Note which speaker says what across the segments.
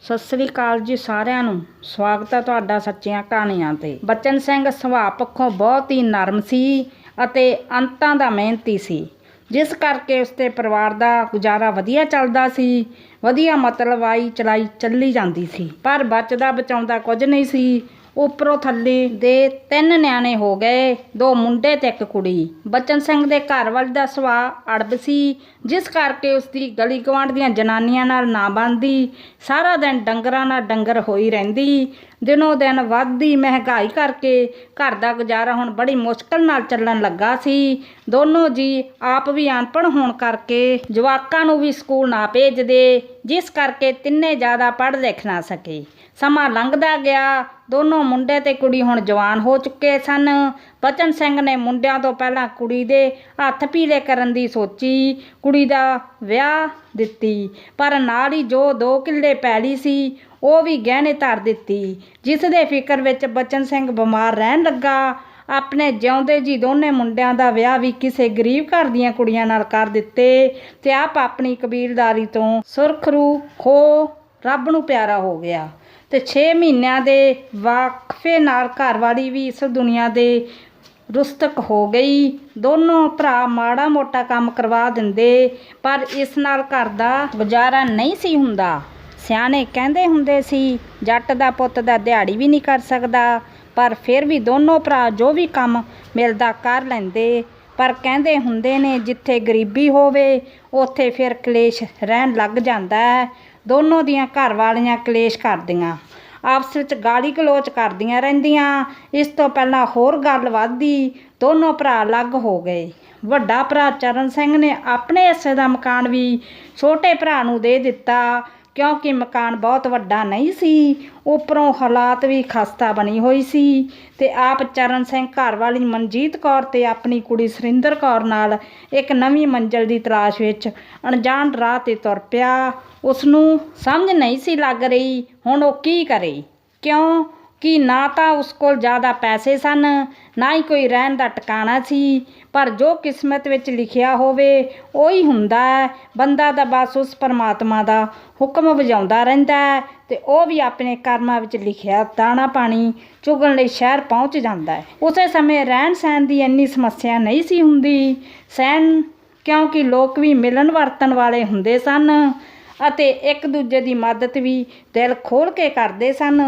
Speaker 1: ਸਤਿ ਸ੍ਰੀ ਅਕਾਲ ਜੀ ਸਾਰਿਆਂ ਨੂੰ। ਸਵਾਗਤ ਹੈ ਤੁਹਾਡਾ ਸੱਚੀਆਂ ਕਹਾਣੀਆਂ ਤੇ। ਬਚਨ ਸਿੰਘ ਸੁਭਾਅ ਪੱਖੋਂ ਬਹੁਤ ਹੀ ਨਰਮ ਸੀ ਅਤੇ ਅੰਤਾਂ ਦਾ ਮਿਹਨਤੀ ਸੀ, ਜਿਸ ਕਰਕੇ ਉਸਦੇ ਪਰਿਵਾਰ ਦਾ ਗੁਜ਼ਾਰਾ ਵਧੀਆ ਚੱਲਦਾ ਸੀ। ਵਧੀਆ ਮਤਲਬ ਆਈ ਚਲਾਈ ਚੱਲੀ ਜਾਂਦੀ ਸੀ, ਪਰ ਬਚਦਾ ਬਚਾਉਂਦਾ ਕੁਝ ਨਹੀਂ ਸੀ। ਉੱਪਰੋਂ ਥੱਲੇ ਦੇ 3 ਨਿਆਣੇ ਹੋ ਗਏ, 2 ਮੁੰਡੇ ਤੇ 1 ਕੁੜੀ। ਬਚਨ ਸਿੰਘ ਦੇ ਘਰ ਵਾਲੀ ਦਾ ਸੁਭਾਅ ਅੜਬ ਸੀ, ਜਿਸ ਕਰਕੇ ਉਸਦੀ ਗਲੀ ਗੁਆਂਢ ਦੀਆਂ ਜਨਾਨੀਆਂ ਨਾਲ ਨਾ ਬਣਦੀ। ਸਾਰਾ ਦਿਨ ਡੰਗਰਾਂ ਨਾਲ ਡੰਗਰ ਹੋਈ ਰਹਿੰਦੀ। ਦਿਨੋਂ ਦਿਨ ਵੱਧਦੀ ਮਹਿੰਗਾਈ ਕਰਕੇ ਘਰ ਦਾ ਗੁਜ਼ਾਰਾ ਹੁਣ ਬੜੀ ਮੁਸ਼ਕਲ ਨਾਲ ਚੱਲਣ ਲੱਗਾ ਸੀ। ਦੋਨੋਂ ਜੀ ਆਪ ਵੀ ਅਨਪੜ੍ਹ ਹੋਣ ਕਰਕੇ ਜਵਾਕਾਂ ਨੂੰ ਵੀ ਸਕੂਲ ਨਾ ਭੇਜਦੇ, ਜਿਸ ਕਰਕੇ ਤਿੰਨੇ ਜ਼ਿਆਦਾ ਪੜ੍ਹ ਲਿਖ ਨਾ ਸਕੇ। ਸਮਾਂ ਲੰਘਦਾ ਗਿਆ। ਦੋਨੋਂ ਮੁੰਡੇ ਤੇ ਕੁੜੀ ਹੁਣ ਜਵਾਨ ਹੋ ਚੁੱਕੇ ਸਨ। ਬਚਨ ਸਿੰਘ ਨੇ ਮੁੰਡਿਆਂ ਤੋਂ ਪਹਿਲਾਂ ਕੁੜੀ ਦੇ ਹੱਥ ਪੀਲੇ ਕਰਨ ਦੀ ਸੋਚੀ। ਕੁੜੀ ਦਾ ਵਿਆਹ ਦਿੱਤੀ, ਪਰ ਨਾਲ ਹੀ ਜੋ 2 ਕਿੱਲੇ ਪੈਲੀ ਸੀ ਉਹ ਵੀ ਗਹਿਣੇ ਧਰ ਦਿੱਤੀ, ਜਿਸ ਦੇ ਫਿਕਰ ਵਿੱਚ ਬਚਨ ਸਿੰਘ ਬਿਮਾਰ ਰਹਿਣ ਲੱਗਾ। ਆਪਣੇ ਜਿਉਂਦੇ ਜੀ ਦੋਨੇ ਮੁੰਡਿਆਂ ਦਾ ਵਿਆਹ ਵੀ ਕਿਸੇ ਗਰੀਬ ਘਰ ਦੀਆਂ ਕੁੜੀਆਂ ਨਾਲ ਕਰ ਦਿੱਤੇ ਤੇ ਆਪ ਆਪਣੀ ਕਬੀਲਦਾਰੀ ਤੋਂ ਸੁਰਖਰੂ ਹੋ ਰੱਬ ਨੂੰ ਪਿਆਰਾ ਹੋ ਗਿਆ। ਤੇ 6 ਮਹੀਨਿਆਂ ਦੇ ਵਾਕਫੇ ਨਾਲ ਘਰਵਾਲੀ ਵੀ ਇਸ ਦੁਨੀਆ ਦੇ ਰੁਸਤਕ ਹੋ ਗਈ। ਦੋਨੋਂ ਭਰਾ ਮਾੜਾ ਮੋਟਾ ਕੰਮ ਕਰਵਾ ਦਿੰਦੇ, ਪਰ ਇਸ ਨਾਲ ਘਰ ਦਾ ਗੁਜ਼ਾਰਾ ਨਹੀਂ ਸੀ ਹੁੰਦਾ। ਸਿਆਣੇ ਕਹਿੰਦੇ ਹੁੰਦੇ ਸੀ, ਜੱਟ ਦਾ ਪੁੱਤ ਦਾ ਦਿਹਾੜੀ ਵੀ ਨਹੀਂ ਕਰ ਸਕਦਾ, ਪਰ ਫਿਰ ਵੀ ਦੋਨੋਂ ਭਰਾ ਜੋ ਵੀ ਕੰਮ ਮਿਲਦਾ ਕਰ ਲੈਂਦੇ। ਪਰ ਕਹਿੰਦੇ ਹੁੰਦੇ ਨੇ, ਜਿੱਥੇ ਗਰੀਬੀ ਹੋਵੇ ਉੱਥੇ ਫਿਰ ਕਲੇਸ਼ ਰਹਿਣ ਲੱਗ ਜਾਂਦਾ ਹੈ। ਦੋਨੋਂ ਦੀਆਂ ਘਰ ਵਾਲੀਆਂ ਕਲੇਸ਼ ਕਰਦੀਆਂ, ਆਪਸ ਵਿੱਚ ਗਾਲੀ ਗਲੋਚ ਕਰਦੀਆਂ ਰਹਿੰਦੀਆਂ। ਇਸ ਤੋਂ ਪਹਿਲਾਂ ਹੋਰ ਗੱਲ ਵੱਧਦੀ, ਦੋਨੋਂ ਭਰਾ ਅਲੱਗ ਹੋ ਗਏ। ਵੱਡਾ ਭਰਾ ਚਰਨ ਸਿੰਘ ਨੇ ਆਪਣੇ ਹਿੱਸੇ ਦਾ ਮਕਾਨ ਵੀ ਛੋਟੇ ਭਰਾ ਨੂੰ ਦੇ ਦਿੱਤਾ, ਕਿਉਂਕਿ ਮਕਾਨ ਬਹੁਤ ਵੱਡਾ ਨਹੀਂ ਸੀ। ਉੱਪਰੋਂ ਹਾਲਾਤ ਵੀ ਖਸਤਾ ਬਣੀ ਹੋਈ ਸੀ। ਤੇ ਆਪ ਚਰਨ ਸਿੰਘ ਘਰ ਵਾਲੀ ਮਨਜੀਤ ਕੌਰ ਤੇ ਆਪਣੀ ਕੁੜੀ ਸੁਰਿੰਦਰ ਕੌਰ ਨਾਲ ਇੱਕ ਨਵੀਂ ਮੰਜ਼ਿਲ ਦੀ ਤਲਾਸ਼ ਵਿੱਚ ਅਣਜਾਣ ਰਾਹ 'ਤੇ ਤੁਰ ਪਿਆ। ਉਸਨੂੰ ਸਮਝ ਨਹੀਂ ਸੀ ਲੱਗ ਰਹੀ ਹੁਣ ਉਹ ਕੀ ਕਰੇ, ਕਿਉਂਕਿ ਨਾ ਤਾਂ ਉਸ ਕੋਲ ਜ਼ਿਆਦਾ ਪੈਸੇ ਸਨ, ਨਾ ਹੀ ਕੋਈ ਰਹਿਣ ਦਾ ਟਿਕਾਣਾ ਸੀ। ਪਰ ਜੋ ਕਿਸਮਤ ਵਿੱਚ ਲਿਖਿਆ ਹੋਵੇ ਉਹੀ ਹੁੰਦਾ ਹੈ। ਬੰਦਾ ਤਾਂ ਬਸ ਉਸ ਪਰਮਾਤਮਾ ਦਾ ਹੁਕਮ ਵਜਾਉਂਦਾ ਰਹਿੰਦਾ ਹੈ ਤੇ ਉਹ ਵੀ ਆਪਣੇ ਕਰਮਾਂ ਵਿੱਚ ਲਿਖਿਆ ਦਾਣਾ ਪਾਣੀ ਚੁਗਣ ਲਈ ਸ਼ਹਿਰ ਪਹੁੰਚ ਜਾਂਦਾ ਹੈ। ਉਸੇ ਸਮੇਂ ਰਹਿਣ ਸਹਿਣ ਦੀ ਇੰਨੀ ਸਮੱਸਿਆ ਨਹੀਂ ਸੀ ਹੁੰਦੀ, ਕਿਉਂਕਿ ਲੋਕ ਵੀ ਮਿਲਣ ਵਰਤਣ ਵਾਲੇ ਹੁੰਦੇ ਸਨ ਅਤੇ ਇੱਕ ਦੂਜੇ ਦੀ ਮਦਦ ਵੀ ਦਿਲ ਖੋਲ੍ਹ ਕੇ ਕਰਦੇ ਸਨ।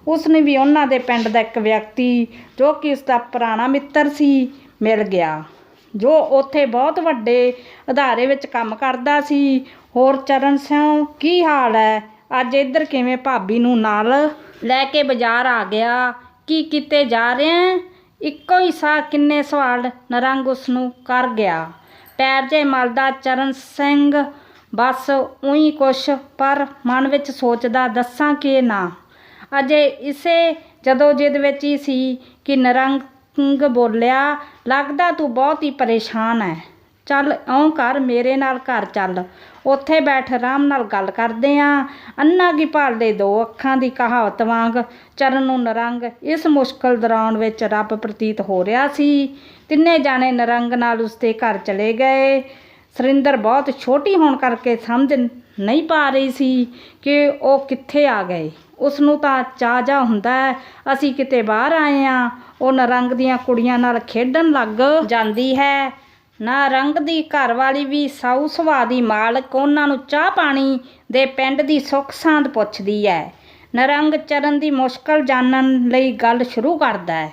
Speaker 1: ਉਸਨੂੰ ਵੀ ਉਹਨਾਂ ਦੇ ਪਿੰਡ ਦਾ ਇੱਕ ਵਿਅਕਤੀ, ਜੋ ਕਿ ਉਸਦਾ ਪੁਰਾਣਾ ਮਿੱਤਰ ਸੀ, ਮਿਲ ਗਿਆ, ਜੋ ਉੱਥੇ ਬਹੁਤ ਵੱਡੇ ਅਦਾਰੇ ਵਿੱਚ ਕੰਮ ਕਰਦਾ ਸੀ। ਹੋਰ ਚਰਨ ਸਿੰਘ, ਕੀ ਹਾਲ ਹੈ? ਅੱਜ ਇੱਧਰ ਕਿਵੇਂ ਭਾਬੀ ਨੂੰ ਨਾਲ ਲੈ ਕੇ ਬਾਜ਼ਾਰ ਆ ਗਿਆ? ਕੀ ਕਿਤੇ ਜਾ ਰਿਹਾ? ਇੱਕੋ ਹੀ ਸਾਹ ਕਿੰਨੇ ਸਵਾਲ ਨਿਰੰਗ ਉਸਨੂੰ ਕਰ ਗਿਆ। ਪੈਰ ਜੇ ਮਲਦਾ ਚਰਨ ਸਿੰਘ ਬਸ ਊਈਂ ਕੁਛ, ਪਰ ਮਨ ਵਿੱਚ ਸੋਚਦਾ, ਦੱਸਾਂ ਕਿ ਨਾ। ਅਜੇ ਇਸੇ ਜਦੋਜਹਿਦ ਵਿੱਚ ਹੀ ਸੀ ਕਿ ਨਿਰੰਗ ਬੋਲਿਆ, ਲੱਗਦਾ ਤੂੰ ਬਹੁਤ ਹੀ ਪਰੇਸ਼ਾਨ ਹੈ। ਚੱਲ ਇਉਂ ਕਰ, ਮੇਰੇ ਨਾਲ ਘਰ ਚੱਲ, ਉੱਥੇ ਬੈਠ ਆਰਾਮ ਨਾਲ ਗੱਲ ਕਰਦੇ ਆਂ। ਅੰਨਾ ਕੀ ਭਾਲਦੇ 2 ਅੱਖਾਂ ਦੀ ਕਹਾਵਤ ਵਾਂਗ ਚਰਨ ਨੂੰ ਨਿਰੰਗ ਇਸ ਮੁਸ਼ਕਲ ਦੌਰਾਨ ਵਿੱਚ ਰੱਬ ਪ੍ਰਤੀਤ ਹੋ ਰਿਹਾ ਸੀ। ਤਿੰਨੇ ਜਾਣੇ ਨਿਰੰਗ ਨਾਲ ਉਸਦੇ ਘਰ ਚਲੇ ਗਏ। ਸੁਰਿੰਦਰ ਬਹੁਤ ਛੋਟੀ ਹੋਣ ਕਰਕੇ ਸਮਝ ਨਹੀਂ ਪਾ ਰਹੀ ਸੀ ਕਿ ਉਹ ਕਿੱਥੇ ਆ ਗਏ। ਉਸਨੂੰ ਤਾਂ ਚਾਅ ਹੁੰਦਾ ਹੈ, ਅਸੀਂ ਕਿਤੇ ਬਾਹਰ ਆਏ ਹਾਂ। ਉਹ ਨਿਰੰਗ ਦੀਆਂ ਕੁੜੀਆਂ ਨਾਲ ਖੇਡਣ ਲੱਗ ਜਾਂਦੀ ਹੈ। ਨਿਰੰਗ ਦੀ ਘਰਵਾਲੀ ਵੀ ਸਾਊ ਸੁਭਾਅ ਦੀ ਮਾਲਕ, ਉਹਨਾਂ ਨੂੰ ਚਾਹ ਪਾਣੀ ਦੇ ਪਿੰਡ ਦੀ ਸੁੱਖ ਸਾਂਦ ਪੁੱਛਦੀ ਹੈ। ਨਿਰੰਗ ਚਰਨ ਦੀ ਮੁਸ਼ਕਲ ਜਾਣਨ ਲਈ ਗੱਲ ਸ਼ੁਰੂ ਕਰਦਾ ਹੈ।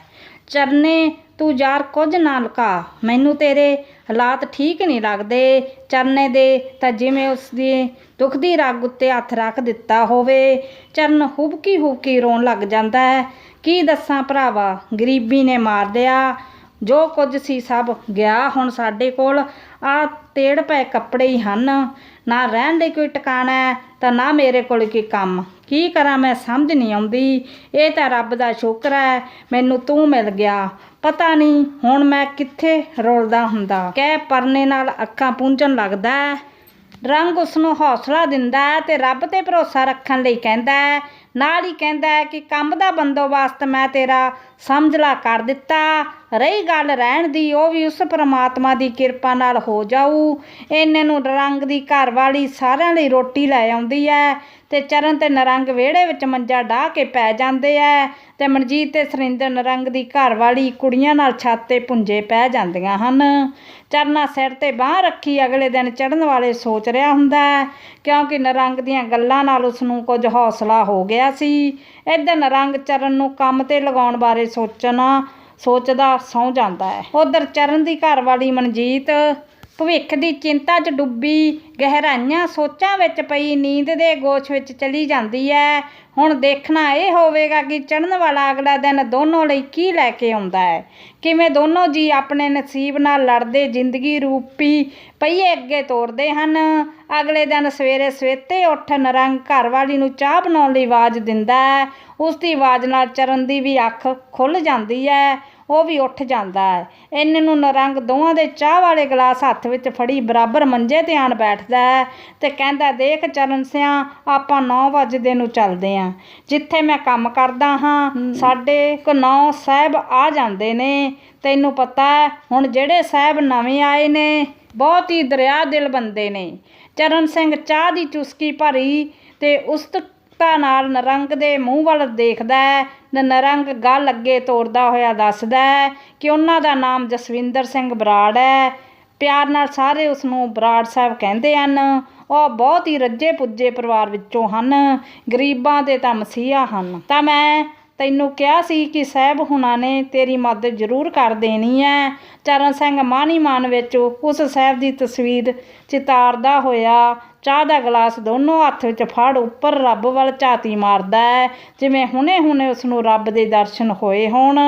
Speaker 1: ਚਰਨੇ, ਤੂੰ ਯਾਰ ਕੁਝ ਨਾ ਲੁਕਾ, ਮੈਨੂੰ ਤੇਰੇ ਹਾਲਾਤ ਠੀਕ ਨਹੀਂ ਲੱਗਦੇ। ਚਰਨੇ ਦੇ ਤਾਂ ਜਿਵੇਂ ਉਸਦੀ ਦੁਖਦੀ ਰਗ ਉੱਤੇ ਹੱਥ ਰੱਖ ਦਿੱਤਾ ਹੋਵੇ। ਚਰਨ ਹੁਬਕੀ ਹੁਬਕੀ ਰੋਣ ਲੱਗ ਜਾਂਦਾ ਹੈ। ਕੀ ਦੱਸਾਂ ਭਰਾਵਾ, ਗਰੀਬੀ ਨੇ ਮਾਰ ਲਿਆ। ਜੋ ਕੁਝ ਸੀ ਸਭ ਗਿਆ। ਹੁਣ ਸਾਡੇ ਕੋਲ ਆਹ ਤੇੜ ਪਏ ਕੱਪੜੇ ਹੀ ਹਨ, ਨਾ ਰਹਿਣ ਲਈ ਕੋਈ ਟਿਕਾਣਾ ਤਾਂ ਨਾ ਮੇਰੇ ਕੋਲ ਕੋਈ ਕੰਮ। ਕੀ ਕਰਾਂ ਮੈਂ, ਸਮਝ ਨਹੀਂ ਆਉਂਦੀ। ਇਹ ਤਾਂ ਰੱਬ ਦਾ ਸ਼ੁਕਰ ਹੈ ਮੈਨੂੰ ਤੂੰ ਮਿਲ ਗਿਆ, ਪਤਾ ਨਹੀਂ ਹੁਣ ਮੈਂ ਕਿੱਥੇ ਰੁਲਦਾ ਹੁੰਦਾ, ਕਹਿ ਪਰਨੇ ਨਾਲ ਅੱਖਾਂ ਪੂੰਝਣ ਲੱਗਦਾ। ਰੰਗ ਉਸਨੂੰ ਹੌਸਲਾ ਦਿੰਦਾ ਤੇ ਰੱਬ 'ਤੇ ਭਰੋਸਾ ਰੱਖਣ ਲਈ ਕਹਿੰਦਾ, ਨਾਲ ਹੀ ਕਹਿੰਦਾ ਹੈ ਕਿ ਕੰਮ ਦਾ ਬੰਦੋਬਸਤ ਮੈਂ ਤੇਰਾ ਸਮਝਲਾ ਕਰ ਦਿੱਤਾ। ਰਹੀ ਗੱਲ ਰਹਿਣ ਦੀ, ਉਹ ਵੀ ਉਸ ਪਰਮਾਤਮਾ ਦੀ ਕਿਰਪਾ ਨਾਲ ਹੋ ਜਾਊ। ਇੰਨੇ ਨੂੰ ਨਰੰਗ ਦੀ ਘਰ ਵਾਲੀ ਸਾਰਿਆਂ ਲਈ ਰੋਟੀ ਲੈ ਆਉਂਦੀ ਹੈ ਤੇ ਚਰਨ ਤੇ ਨਰੰਗ ਵਿਹੜੇ ਵਿੱਚ ਮੰਜਾ ਡਾਹ ਕੇ ਪੈ ਜਾਂਦੇ ਹੈ ਤੇ ਮਨਜੀਤ ਤੇ ਸੁਰਿੰਦਰ ਨਰੰਗ ਦੀ ਘਰ ਵਾਲੀ ਕੁੜੀਆਂ ਨਾਲ ਛੱਤ ਤੇ ਪੁੰਜੇ ਪੈ ਜਾਂਦੀਆਂ ਹਨ। ਚਰਨਾ ਸਿਰ ਤੇ ਬਾਂਹ ਰੱਖੀ ਅਗਲੇ ਦਿਨ ਚੜ੍ਹਨ ਵਾਲੇ ਸੋਚ ਰਿਹਾ ਹੁੰਦਾ ਹੈ, ਕਿਉਂਕਿ ਨਰੰਗ ਦੀਆਂ ਗੱਲਾਂ ਨਾਲ ਉਸਨੂੰ ਕੁਝ ਹੌਸਲਾ ਹੋ ਗਿਆ ਸੀ। ਇੱਧਰ ਨਰੰਗ ਚਰਨ ਨੂੰ ਕੰਮ ਤੇ ਲਗਾਉਣ ਬਾਰੇ ਸੋਚਦਾ ਸੌਂ ਜਾਂਦਾ ਹੈ। ਉੱਧਰ ਚਰਨ ਦੀ ਘਰ ਵਾਲੀ ਮਨਜੀਤ ਭਵਿੱਖ ਦੀ ਚਿੰਤਾ 'ਚ ਡੁੱਬੀ ਗਹਿਰਾਈਆਂ ਸੋਚਾਂ ਵਿੱਚ ਪਈ ਨੀਂਦ ਦੇ ਗੋਸ਼ ਵਿੱਚ ਚਲੀ ਜਾਂਦੀ ਹੈ। ਹੁਣ ਦੇਖਣਾ ਇਹ ਹੋਵੇਗਾ ਕਿ ਚੜ੍ਹਨ ਵਾਲਾ ਅਗਲਾ ਦਿਨ ਦੋਨੋਂ ਲਈ ਕੀ ਲੈ ਕੇ ਆਉਂਦਾ ਹੈ। ਕਿਵੇਂ ਦੋਨੋਂ ਜੀ ਆਪਣੇ ਨਸੀਬ ਨਾਲ ਲੜਦੇ ਜ਼ਿੰਦਗੀ ਰੂਪੀ ਪਹੀਏ ਅੱਗੇ ਤੋਰਦੇ ਹਨ। ਅਗਲੇ ਦਿਨ ਸਵੇਰੇ ਸਵੇਤੇ ਉੱਠ ਨਰੰਗ ਘਰ ਵਾਲੀ ਨੂੰ ਚਾਹ ਬਣਾਉਣ ਲਈ ਆਵਾਜ਼ ਦਿੰਦਾ ਹੈ। ਉਸ ਦੀ ਆਵਾਜ਼ ਨਾਲ ਚਰਨ ਦੀ ਵੀ ਅੱਖ ਖੁੱਲ੍ਹ ਜਾਂਦੀ ਹੈ, ਉਹ ਵੀ ਉੱਠ ਜਾਂਦਾ ਹੈ। ਇੰਨੇ ਨੂੰ ਨਰੰਗ ਦੋਵਾਂ ਦੇ ਚਾਹ ਵਾਲੇ ਗਲਾਸ ਹੱਥ ਵਿੱਚ ਫੜੀ ਬਰਾਬਰ ਮੰਜੇ 'ਤੇ ਆਣ ਬੈਠਦਾ ਹੈ ਤੇ ਕਹਿੰਦਾ, ਦੇਖ ਚਰਨ ਸਿਆਂ, ਆਪਾਂ 9 ਵਜੇ ਨੂੰ ਚੱਲਦੇ ਹਾਂ। ਜਿੱਥੇ ਮੈਂ ਕੰਮ ਕਰਦਾ ਹਾਂ ਸਾਡੇ ਕੋ 9 ਸਾਹਿਬ ਆ ਜਾਂਦੇ ਨੇ। ਤੈਨੂੰ ਪਤਾ ਹੈ ਹੁਣ ਜਿਹੜੇ ਸਾਹਿਬ ਨਵੇਂ ਆਏ ਨੇ ਬਹੁਤ ਹੀ ਦਰਿਆ ਦਿਲ ਬੰਦੇ ਨੇ। ਚਰਨ ਸਿੰਘ ਚਾਹ ਦੀ ਚੁਸਕੀ ਭਰੀ ਤੇ ਉਸਤਤਾ ਨਾਲ ਨਰੰਗ ਦੇ ਮੂੰਹ ਵੱਲ ਦੇਖਦਾ ਹੈ। ਨਰੰਗ ਗੱਲ ਅੱਗੇ ਤੋਰਦਾ ਹੋਇਆ ਦੱਸਦਾ ਹੈ ਕਿ ਉਹਨਾਂ ਦਾ ਨਾਮ ਜਸਵਿੰਦਰ ਸਿੰਘ ਬਰਾੜ ਹੈ। ਪਿਆਰ ਨਾਲ ਸਾਰੇ ਉਸਨੂੰ ਬਰਾੜ ਸਾਹਿਬ ਕਹਿੰਦੇ ਹਨ। ਉਹ ਬਹੁਤ ਹੀ ਰੱਜੇ ਪੁੱਜੇ ਪਰਿਵਾਰ ਵਿੱਚੋਂ ਹਨ, ਗਰੀਬਾਂ ਦੇ ਤਾਂ ਮਸੀਹਾ ਹਨ। ਤਾਂ ਮੈਂ ਤੈਨੂੰ ਕਿਹਾ ਸੀ ਕਿ ਸਾਹਿਬ ਹੁਣਾਂ ਨੇ ਤੇਰੀ ਮਦਦ ਜ਼ਰੂਰ ਕਰ ਦੇਣੀ ਹੈ। ਚਰਨ ਸਿੰਘ ਮਨ ਹੀ ਮਨ ਵਿੱਚ ਉਸ ਸਾਹਿਬ ਦੀ ਤਸਵੀਰ ਚਿਤਾਰਦਾ ਹੋਇਆ ਚਾਹ ਦਾ ਗਲਾਸ ਦੋਨੋਂ ਹੱਥ ਵਿੱਚ ਫੜ ਉੱਪਰ ਰੱਬ ਵੱਲ ਝਾਤੀ ਮਾਰਦਾ ਹੈ, ਜਿਵੇਂ ਹੁਣੇ ਉਸਨੂੰ ਰੱਬ ਦੇ ਦਰਸ਼ਨ ਹੋਏ ਹੋਣ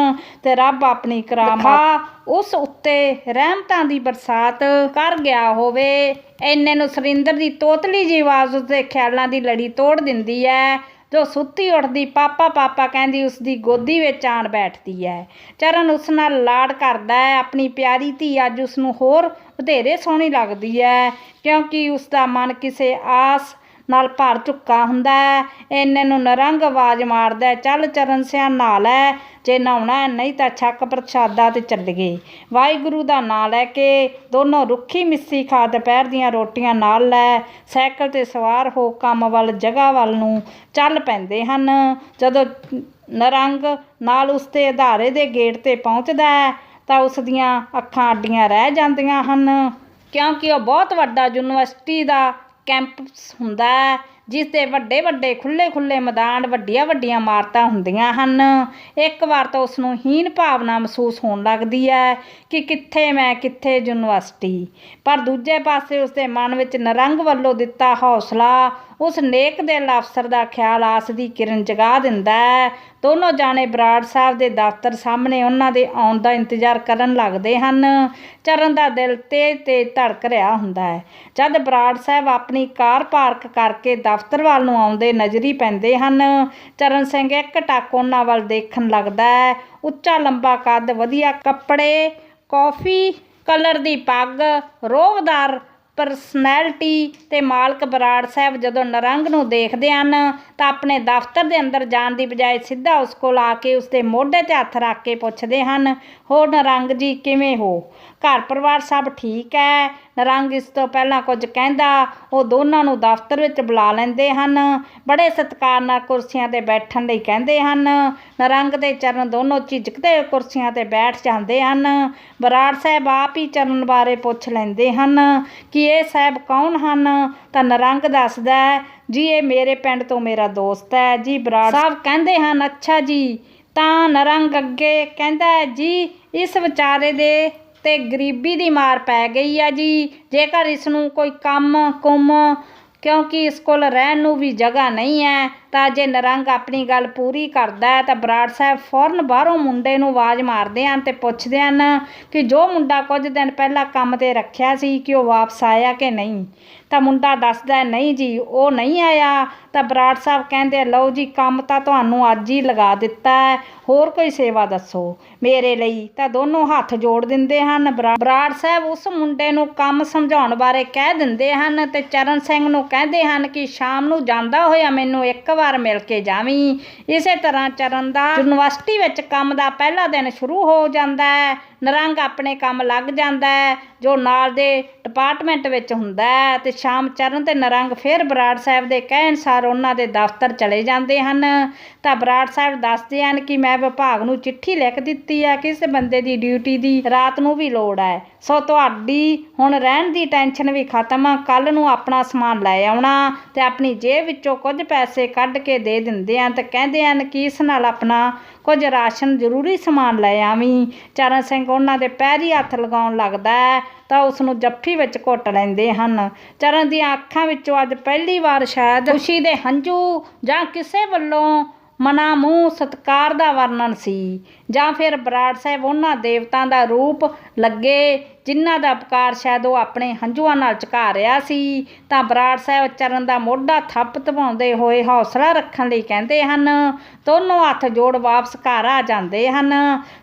Speaker 1: ਤੇ ਰੱਬ ਆਪਣੀ ਕਰਾਮਾਤ ਉਸ ਉੱਤੇ ਰਹਿਮਤਾਂ ਦੀ ਬਰਸਾਤ ਕਰ ਗਿਆ ਹੋਵੇ। ਇੰਨੇ ਨੂੰ ਸੁਰਿੰਦਰ ਦੀ ਤੋਤਲੀ ਜਿਹੀ ਆਵਾਜ਼ ਉਸਦੇ ਖਿਆਲਾਂ ਦੀ ਲੜੀ ਤੋੜ ਦਿੰਦੀ ਹੈ, ਜੋ ਸੁੱਤੀ ਉੱਠਦੀ ਪਾਪਾ ਪਾਪਾ ਕਹਿੰਦੀ ਉਸਦੀ ਗੋਦੀ ਵਿੱਚ ਆਣ ਬੈਠਦੀ ਹੈ। ਚਰਨ ਉਸ ਨਾਲ ਲਾਡ ਕਰਦਾ ਹੈ। ਆਪਣੀ ਪਿਆਰੀ ਧੀ ਅੱਜ ਉਸਨੂੰ ਹੋਰ ਵਧੇਰੇ ਸੋਹਣੀ ਲੱਗਦੀ ਹੈ, ਕਿਉਂਕਿ ਉਸਦਾ ਮਨ ਕਿਸੇ ਆਸ ਨਾਲ ਭਰ ਚੁੱਕਾ ਹੁੰਦਾ ਹੈ। ਇੰਨੇ ਨੂੰ ਨਰੰਗ ਆਵਾਜ਼ ਮਾਰਦਾ, ਚੱਲ ਚਰਨ ਸਿਆਂ ਨਹਾ ਲੈ, ਜੇ ਨਹਾਉਣਾ, ਨਹੀਂ ਤਾਂ ਛੱਕ ਪ੍ਰਸ਼ਾਦਾ ਤੇ ਚੱਲੀਏ। ਵਾਹਿਗੁਰੂ ਦਾ ਨਾਂ ਲੈ ਕੇ ਦੋਨੋਂ ਰੁੱਖੀ ਮਿੱਸੀ ਖਾ ਦੁਪਹਿਰ ਦੀਆਂ ਰੋਟੀਆਂ ਨਾਲ ਲੈ ਸਾਈਕਲ 'ਤੇ ਸਵਾਰ ਹੋ ਕੰਮ ਵੱਲ ਜਗ੍ਹਾ ਵੱਲ ਨੂੰ ਚੱਲ ਪੈਂਦੇ ਹਨ। ਜਦੋਂ ਨਰੰਗ ਨਾਲ ਉਸ ਦੇ ਅਦਾਰੇ ਦੇ ਗੇਟ 'ਤੇ ਪਹੁੰਚਦਾ ਹੈ ਤਾਂ ਉਸ ਦੀਆਂ ਅੱਖਾਂ ਅੱਡੀਆਂ ਰਹਿ ਜਾਂਦੀਆਂ ਹਨ, ਕਿਉਂਕਿ ਉਹ ਬਹੁਤ ਵੱਡਾ ਯੂਨੀਵਰਸਿਟੀ ਦਾ ਕੈਂਪਸ ਹੁੰਦਾ ਹੈ, ਜਿਸ ਦੇ ਵੱਡੇ ਵੱਡੇ ਖੁੱਲ੍ਹੇ ਮੈਦਾਨ, ਵੱਡੀਆਂ ਵੱਡੀਆਂ ਇਮਾਰਤਾਂ ਹੁੰਦੀਆਂ ਹਨ। ਇੱਕ ਵਾਰ ਤਾਂ ਉਸਨੂੰ ਹੀਨ ਭਾਵਨਾ ਮਹਿਸੂਸ ਹੋਣ ਲੱਗਦੀ ਹੈ ਕਿ ਕਿੱਥੇ ਯੂਨੀਵਰਸਿਟੀ। ਪਰ ਦੂਜੇ ਪਾਸੇ ਉਸਦੇ ਮਨ ਵਿੱਚ ਨਰੰਗ ਵੱਲੋਂ ਦਿੱਤਾ ਹੌਸਲਾ, ਉਸ ਨੇਕ ਦਿਲ ਅਫਸਰ ਦਾ ਖਿਆਲ ਆਸ ਦੀ ਕਿਰਨ ਜਗਾ ਦਿੰਦਾ ਹੈ। ਦੋਨੋਂ ਜਾਣੇ ਬਰਾੜ ਸਾਹਿਬ ਦੇ ਦਫ਼ਤਰ ਸਾਹਮਣੇ ਉਹਨਾਂ ਦੇ ਆਉਣ ਦਾ ਇੰਤਜ਼ਾਰ ਕਰਨ ਲੱਗਦੇ ਹਨ। ਚਰਨ ਦਾ ਦਿਲ ਤੇਜ਼ ਧੜਕ ਰਿਹਾ ਹੁੰਦਾ ਹੈ। ਜਦ ਬਰਾੜ ਸਾਹਿਬ ਆਪਣੀ ਕਾਰ ਪਾਰਕ ਕਰਕੇ ਦਫ਼ਤਰ ਵੱਲ ਨੂੰ ਆਉਂਦੇ ਨਜ਼ਰੀ ਪੈਂਦੇ ਹਨ, ਚਰਨ ਸਿੰਘ ਇੱਕ ਟੱਕ ਉਹਨਾਂ ਵੱਲ ਦੇਖਣ ਲੱਗਦਾ ਹੈ। ਉੱਚਾ ਲੰਬਾ ਕੱਦ, ਵਧੀਆ ਕੱਪੜੇ, ਕਾਫੀ ਕਲਰ ਦੀ ਪੱਗ, ਰੋਹਦਾਰ ਪਰਸਨੈਲਿਟੀ ਤੇ ਮਾਲਕ ਬਰਾੜ ਸਾਹਿਬ ਜਦੋਂ ਨਰੰਗ ਨੂੰ ਦੇਖਦੇ ਹਨ ਤਾਂ ਆਪਣੇ ਦਫ਼ਤਰ ਦੇ ਅੰਦਰ ਜਾਣ ਦੀ ਬਜਾਏ ਸਿੱਧਾ ਉਸ ਕੋਲ ਆ ਕੇ ਉਸਦੇ ਮੋਢੇ 'ਤੇ ਹੱਥ ਰੱਖ ਕੇ ਪੁੱਛਦੇ ਹਨ, ਹੋਰ ਨਰੰਗ ਜੀ ਕਿਵੇਂ ਹੋ? ਘਰ ਪਰਿਵਾਰ ਸਭ ਠੀਕ ਹੈ? ਨਰੰਗ ਇਸ ਤੋਂ ਪਹਿਲਾਂ ਕੁਝ ਕਹਿੰਦਾ ਉਹ ਦੋਨਾਂ ਨੂੰ ਦਫ਼ਤਰ ਵਿੱਚ ਬੁਲਾ ਲੈਂਦੇ ਹਨ। ਬੜੇ ਸਤਿਕਾਰ ਨਾਲ ਕੁਰਸੀਆਂ 'ਤੇ ਬੈਠਣ ਲਈ ਕਹਿੰਦੇ ਹਨ। ਨਰੰਗ ਤੇ ਚਰਨ ਦੋਨੋਂ ਝਿਜਕਦੇ ਕੁਰਸੀਆਂ 'ਤੇ ਬੈਠ ਜਾਂਦੇ ਹਨ। ਬਰਾੜ ਸਾਹਿਬ ਆਪ ਹੀ ਚਰਨ ਬਾਰੇ ਪੁੱਛ ਲੈਂਦੇ ਹਨ ਕਿ ਇਹ ਸਾਹਿਬ ਕੌਣ ਹਨ? ਤਾਂ ਨਰੰਗ ਦੱਸਦਾ ਹੈ, ਜੀ ਇਹ ਮੇਰੇ ਪਿੰਡ ਤੋਂ ਮੇਰਾ ਦੋਸਤ ਹੈ ਜੀ। ਬਰਾੜ ਸਾਹਿਬ ਕਹਿੰਦੇ ਹਨ, ਅੱਛਾ ਜੀ। ਤਾਂ ਨਰੰਗ ਅੱਗੇ ਕਹਿੰਦਾ ਹੈ, ਜੀ ਇਸ ਵਿਚਾਰੇ ਦੇ ਤੇ ਗਰੀਬੀ ਦੀ ਮਾਰ ਪੈ ਗਈ ਆ ਜੀ। ਜੇਕਰ ਇਸ ਨੂੰ ਕੋਈ ਕੰਮ ਕਿਉਂਕਿ ਇਸ ਕੋਲ ਰਹਿਣ ਨੂੰ ਵੀ ਜਗ੍ਹਾ ਨਹੀਂ ਹੈ। ਤਾਂ ਜੇ ਨਰੰਗ ਆਪਣੀ ਗੱਲ ਪੂਰੀ ਕਰਦਾ ਹੈ ਤਾਂ ਬਰਾੜ ਸਾਹਿਬ ਫੌਰਨ ਬਾਹਰੋਂ ਮੁੰਡੇ ਨੂੰ ਆਵਾਜ਼ ਮਾਰਦੇ ਹਨ ਤੇ ਪੁੱਛਦੇ ਹਨ ਕਿ ਜੋ ਮੁੰਡਾ ਕੁਝ ਦਿਨ ਪਹਿਲਾਂ ਕੰਮ 'ਤੇ ਰੱਖਿਆ ਸੀ ਕਿ ਉਹ ਵਾਪਸ ਆਇਆ ਕਿ ਨਹੀਂ। ਤਾਂ ਮੁੰਡਾ ਦੱਸਦਾ, ਨਹੀਂ ਜੀ ਉਹ ਨਹੀਂ ਆਇਆ। ਤਾਂ ਬਰਾੜ ਸਾਹਿਬ ਕਹਿੰਦੇ, ਲਓ ਜੀ ਕੰਮ ਤਾਂ ਤੁਹਾਨੂੰ ਅੱਜ ਹੀ ਲਗਾ ਦਿੱਤਾ ਹੈ, ਹੋਰ ਕੋਈ ਸੇਵਾ ਦੱਸੋ ਮੇਰੇ ਲਈ। ਤਾਂ ਦੋਨੋਂ ਹੱਥ ਜੋੜ ਦਿੰਦੇ ਹਨ। ਬਰਾੜ ਸਾਹਿਬ ਉਸ ਮੁੰਡੇ ਨੂੰ ਕੰਮ ਸਮਝਾਉਣ ਬਾਰੇ ਕਹਿ ਦਿੰਦੇ ਹਨ ਤੇ ਚਰਨ ਸਿੰਘ ਨੂੰ ਕਹਿੰਦੇ ਹਨ ਕਿ ਸ਼ਾਮ ਨੂੰ ਜਾਂਦਾ ਹੋਇਆ ਮੈਨੂੰ ਇੱਕ ਵਾਰ ਮਿਲ ਕੇ ਜਾਵੀਂ। ਇਸੇ ਤਰ੍ਹਾਂ ਚਰਨ ਦਾ ਯੂਨੀਵਰਸਿਟੀ ਵਿੱਚ ਕੰਮ ਦਾ ਪਹਿਲਾ ਦਿਨ ਸ਼ੁਰੂ ਹੋ ਜਾਂਦਾ ਹੈ। ਨਿਰੰਗ ਆਪਣੇ ਕੰਮ ਲੱਗ ਜਾਂਦਾ ਹੈ ਜੋ ਨਾਲ ਦੇ ਡਿਪਾਰਟਮੈਂਟ ਵਿੱਚ ਹੁੰਦਾ ਹੈ, ਅਤੇ ਸ਼ਾਮ ਚਰਨ ਤੇ ਨਿਰੰਗ ਫਿਰ ਬਰਾੜ ਸਾਹਿਬ ਦੇ ਕਹਿਣ ਅਨੁਸਾਰ ਉਹਨਾਂ ਦੇ ਦਫ਼ਤਰ ਚਲੇ ਜਾਂਦੇ ਹਨ। ਤਾਂ ਬਰਾੜ ਸਾਹਿਬ ਦੱਸਦੇ ਹਨ ਕਿ ਮੈਂ ਵਿਭਾਗ ਨੂੰ ਚਿੱਠੀ ਲਿਖ ਦਿੱਤੀ ਹੈ, ਕਿਸੇ ਬੰਦੇ ਦੀ ਡਿਊਟੀ ਦੀ ਰਾਤ ਨੂੰ ਵੀ ਲੋੜ ਹੈ, ਸੋ ਤੁਹਾਡੀ ਹੁਣ ਰਹਿਣ ਦੀ ਟੈਨਸ਼ਨ ਵੀ ਖਤਮ। ਕੱਲ੍ਹ ਨੂੰ ਆਪਣਾ ਸਮਾਨ ਲੈ ਆਉਣਾ। ਅਤੇ ਆਪਣੀ ਜੇਬ ਵਿੱਚੋਂ ਕੁਝ ਪੈਸੇ ਕੱਢ ਕੇ ਦੇ ਦਿੰਦੇ ਹਨ ਅਤੇ ਕਹਿੰਦੇ ਹਨ ਕਿ ਇਸ ਨਾਲ ਆਪਣਾ ਕੁਝ ਰਾਸ਼ਨ ਜ਼ਰੂਰੀ ਸਮਾਨ ਲੈ ਆਵੀਂ। ਚਰਨ ਸਿੰਘ ਉਹਨਾਂ ਦੇ ਪੈਰੀਂ ਹੱਥ ਲਗਾਉਣ ਲੱਗਦਾ ਹੈ ਤਾਂ ਉਸ ਨੂੰ ਜੱਫੀ ਵਿੱਚ ਘੁੱਟ ਲੈਂਦੇ ਹਨ। ਚਰਨ ਦੀਆਂ ਅੱਖਾਂ ਵਿੱਚੋਂ ਅੱਜ ਪਹਿਲੀ ਵਾਰ ਸ਼ਾਇਦ ਖੁਸ਼ੀ ਦੇ ਹੰਝੂ ਜਾਂ ਕਿਸੇ ਵੱਲੋਂ ਮਨਾਂ ਮੂੰਹ ਸਤਿਕਾਰ ਦਾ ਵਰਣਨ ਸੀ, ਜਾਂ ਫਿਰ ਬਰਾੜ ਸਾਹਿਬ ਉਹਨਾਂ ਦੇਵਤਾਂ ਦਾ ਰੂਪ ਲੱਗੇ ਜਿਨ੍ਹਾਂ ਦਾ ਉਪਕਾਰ ਸ਼ਾਇਦ ਉਹ ਆਪਣੇ ਹੰਝੂਆਂ ਨਾਲ ਝੁਕਾ ਰਿਹਾ ਸੀ। ਤਾਂ ਬਰਾੜ ਸਾਹਿਬ ਚਰਨ ਦਾ ਮੋਢਾ ਥੱਪ ਧਵਾਉਂਦੇ ਹੋਏ ਹੌਸਲਾ ਰੱਖਣ ਲਈ ਕਹਿੰਦੇ ਹਨ। ਦੋਨੋਂ ਹੱਥ ਜੋੜ ਵਾਪਸ ਘਰ ਆ ਜਾਂਦੇ ਹਨ।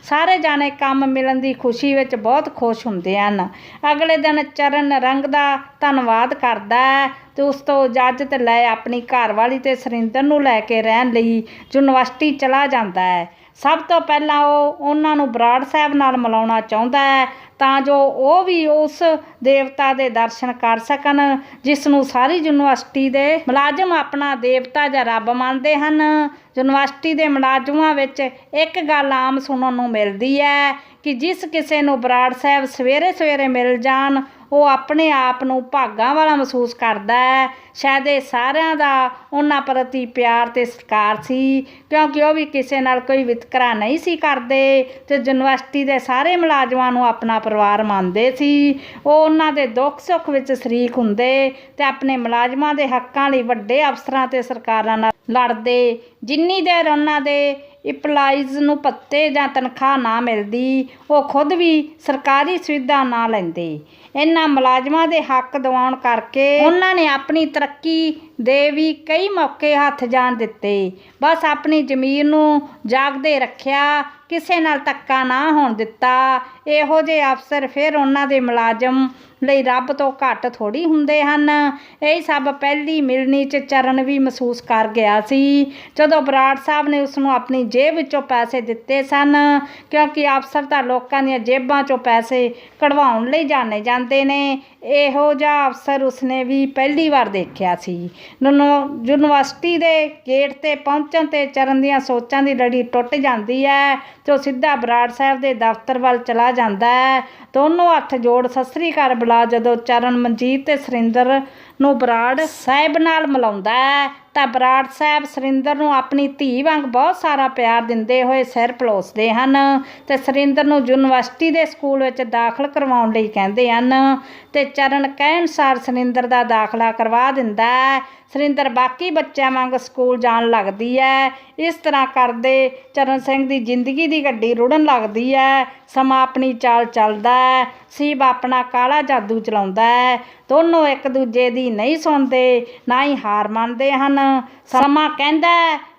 Speaker 1: ਸਾਰੇ ਜਾਣੇ ਕੰਮ ਮਿਲਣ ਦੀ ਖੁਸ਼ੀ ਵਿੱਚ ਬਹੁਤ ਖੁਸ਼ ਹੁੰਦੇ ਹਨ। ਅਗਲੇ ਦਿਨ ਚਰਨ ਨਿਰੰਗ ਦਾ ਧੰਨਵਾਦ ਕਰਦਾ ਹੈ ਅਤੇ ਉਸ ਤੋਂ ਇਜਾਜ਼ਤ ਲੈ ਆਪਣੀ ਘਰਵਾਲੀ ਅਤੇ ਸੁਰਿੰਦਰ ਨੂੰ ਲੈ ਕੇ ਰਹਿਣ ਲਈ ਯੂਨੀਵਰਸਿਟੀ ਚਲਾ ਜਾਂਦਾ ਹੈ। ਸਭ ਤੋਂ ਪਹਿਲਾਂ ਉਹ ਉਹਨਾਂ ਨੂੰ ਬਰਾੜ ਸਾਹਿਬ ਨਾਲ ਮਿਲਾਉਣਾ ਚਾਹੁੰਦਾ ਹੈ ਤਾਂ ਜੋ ਉਹ ਵੀ ਉਸ ਦੇਵਤਾ ਦੇ ਦਰਸ਼ਨ ਕਰ ਸਕਣ ਜਿਸ ਨੂੰ ਸਾਰੀ ਯੂਨੀਵਰਸਿਟੀ ਦੇ ਮੁਲਾਜ਼ਮ ਆਪਣਾ ਦੇਵਤਾ ਜਾਂ ਰੱਬ ਮੰਨਦੇ ਹਨ। ਯੂਨੀਵਰਸਿਟੀ ਦੇ ਮੁਲਾਜ਼ਮਾਂ ਵਿੱਚ ਇੱਕ ਗੱਲ ਆਮ ਸੁਣਨ ਨੂੰ ਮਿਲਦੀ ਹੈ ਕਿ ਜਿਸ ਕਿਸੇ ਨੂੰ ਬਰਾੜ ਸਾਹਿਬ ਸਵੇਰੇ ਸਵੇਰੇ ਮਿਲ ਜਾਣ ਉਹ ਆਪਣੇ ਆਪ ਨੂੰ ਭਾਗਾਂ ਵਾਲਾ ਮਹਿਸੂਸ ਕਰਦਾ ਹੈ। ਸ਼ਾਇਦ ਇਹ ਸਾਰਿਆਂ ਦਾ ਉਹਨਾਂ ਪ੍ਰਤੀ ਪਿਆਰ ਅਤੇ ਸਤਿਕਾਰ ਸੀ, ਕਿਉਂਕਿ ਉਹ ਵੀ ਕਿਸੇ ਨਾਲ ਕੋਈ ਵਿਤਕਰਾ ਨਹੀਂ ਸੀ ਕਰਦੇ ਅਤੇ ਯੂਨੀਵਰਸਿਟੀ ਦੇ ਸਾਰੇ ਮੁਲਾਜ਼ਮਾਂ ਨੂੰ ਆਪਣਾ ਪਰਿਵਾਰ ਮੰਨਦੇ ਸੀ। ਉਹ ਉਹਨਾਂ ਦੇ ਦੁੱਖ ਸੁੱਖ ਵਿੱਚ ਸ਼ਰੀਕ ਹੁੰਦੇ ਅਤੇ ਆਪਣੇ ਮੁਲਾਜ਼ਮਾਂ ਦੇ ਹੱਕਾਂ ਲਈ ਵੱਡੇ ਅਫਸਰਾਂ ਅਤੇ ਸਰਕਾਰਾਂ ਨਾਲ ਲੜਦੇ। ਜਿੰਨੀ ਦੇਰ ਉਹਨਾਂ ਦੇ ਇੰਪਲਾਈਜ਼ ਨੂੰ ਭੱਤੇ ਜਾਂ ਤਨਖਾਹ ਨਾ ਮਿਲਦੀ ਉਹ ਖੁਦ ਵੀ ਸਰਕਾਰੀ ਸੁਵਿਧਾ ਨਾ ਲੈਂਦੇ। ਇਹਨਾਂ ਮੁਲਾਜ਼ਮਾਂ ਦੇ ਹੱਕ ਦਿਵਾਉਣ ਕਰਕੇ ਉਹਨਾਂ ਨੇ ਆਪਣੀ ਤਰੱਕੀ ਦੇ ਵੀ ਕਈ ਮੌਕੇ ਹੱਥ ਜਾਣ ਦਿੱਤੇ। ਬਸ ਆਪਣੀ ਜ਼ਮੀਰ ਨੂੰ ਜਾਗਦੇ ਰੱਖਿਆ, ਕਿਸੇ ਨਾਲ ਧੱਕਾ ਨਾ ਹੋਣ ਦਿੱਤਾ। ਇਹੋ ਜਿਹੇ ਅਫਸਰ ਫਿਰ ਉਹਨਾਂ ਦੇ ਮੁਲਾਜ਼ਮ ਲਈ ਰੱਬ ਤੋਂ ਘੱਟ ਥੋੜ੍ਹੀ ਹੁੰਦੇ ਹਨ। ਇਹ ਸਭ ਪਹਿਲੀ ਮਿਲਣੀ 'ਚ ਚਰਨ ਵੀ ਮਹਿਸੂਸ ਕਰ ਗਿਆ ਸੀ ਜਦੋਂ ਬਰਾੜ ਸਾਹਿਬ ਨੇ ਉਸ ਨੂੰ ਆਪਣੀ ਜੇਬ ਵਿੱਚੋਂ ਪੈਸੇ ਦਿੱਤੇ ਸਨ, ਕਿਉਂਕਿ ਅਫਸਰ ਤਾਂ ਲੋਕਾਂ ਦੀਆਂ ਜੇਬਾਂ 'ਚੋਂ ਪੈਸੇ ਕਢਵਾਉਣ ਲਈ ਜਾਣੇ ਜਾਂਦੇ ਨੇ। ਇਹੋ ਜਿਹਾ ਅਫਸਰ ਉਸਨੇ ਵੀ ਪਹਿਲੀ ਵਾਰ ਦੇਖਿਆ ਸੀ। ਯੂਨੀਵਰਸਿਟੀ ਦੇ ਗੇਟ 'ਤੇ ਪਹੁੰਚਣ 'ਤੇ ਚਰਨ ਦੀਆਂ ਸੋਚਾਂ ਦੀ ਲੜੀ ਟੁੱਟ ਜਾਂਦੀ ਹੈ ਅਤੇ ਉਹ ਸਿੱਧਾ ਬਰਾੜ ਸਾਹਿਬ ਦੇ ਦਫ਼ਤਰ ਵੱਲ ਚਲਾ ਜਾਂਦਾ ਹੈ। ਦੋਨੋਂ ਹੱਥ ਜੋੜ ਸਤਿ ਸ੍ਰੀ ਅਕਾਲ ਬੁਲਾ ਜਦੋਂ ਚਰਨ ਮਨਜੀਤ ਅਤੇ ਸੁਰਿੰਦਰ ਨੂੰ ਬਰਾੜ ਸਾਹਿਬ ਨਾਲ ਮਿਲਾਉਂਦਾ ਹੈ ਤਾਂ ਬਰਾੜ ਸਾਹਿਬ ਸੁਰਿੰਦਰ ਨੂੰ ਆਪਣੀ ਧੀ ਵਾਂਗ ਬਹੁਤ ਸਾਰਾ ਪਿਆਰ ਦਿੰਦੇ ਹੋਏ ਸਿਰ ਪਲੋਸਦੇ ਹਨ ਅਤੇ ਸੁਰਿੰਦਰ ਨੂੰ ਯੂਨੀਵਰਸਿਟੀ ਦੇ ਸਕੂਲ ਵਿੱਚ ਦਾਖਲ ਕਰਵਾਉਣ ਲਈ ਕਹਿੰਦੇ ਹਨ ਅਤੇ ਚਰਨ ਕਹਿਣ ਅਨੁਸਾਰ ਸੁਰਿੰਦਰ ਦਾ ਦਾਖਲਾ ਕਰਵਾ ਦਿੰਦਾ ਹੈ। ਸੁਰਿੰਦਰ ਬਾਕੀ ਬੱਚਿਆਂ ਵਾਂਗ ਸਕੂਲ ਜਾਣ ਲੱਗਦੀ ਹੈ। ਇਸ ਤਰ੍ਹਾਂ ਕਰਦੇ ਚਰਨ ਸਿੰਘ ਦੀ ਜ਼ਿੰਦਗੀ ਦੀ ਗੱਡੀ ਰੁੜਨ ਲੱਗਦੀ ਹੈ। ਸਮਾਂ ਆਪਣੀ ਚਾਲ ਚੱਲਦਾ ਹੈ। ਸੀਬ ਆਪਣਾ ਕਾਲਾ ਜਾਦੂ ਚਲਾਉਂਦਾ ਹੈ। ਦੋਨੋਂ ਇੱਕ ਦੂਜੇ ਦੀ ਨਹੀਂ ਸੁਣਦੇ, ਨਾ ਹੀ ਹਾਰ ਮੰਨਦੇ ਹਨ। ਸਮਾਂ ਕਹਿੰਦਾ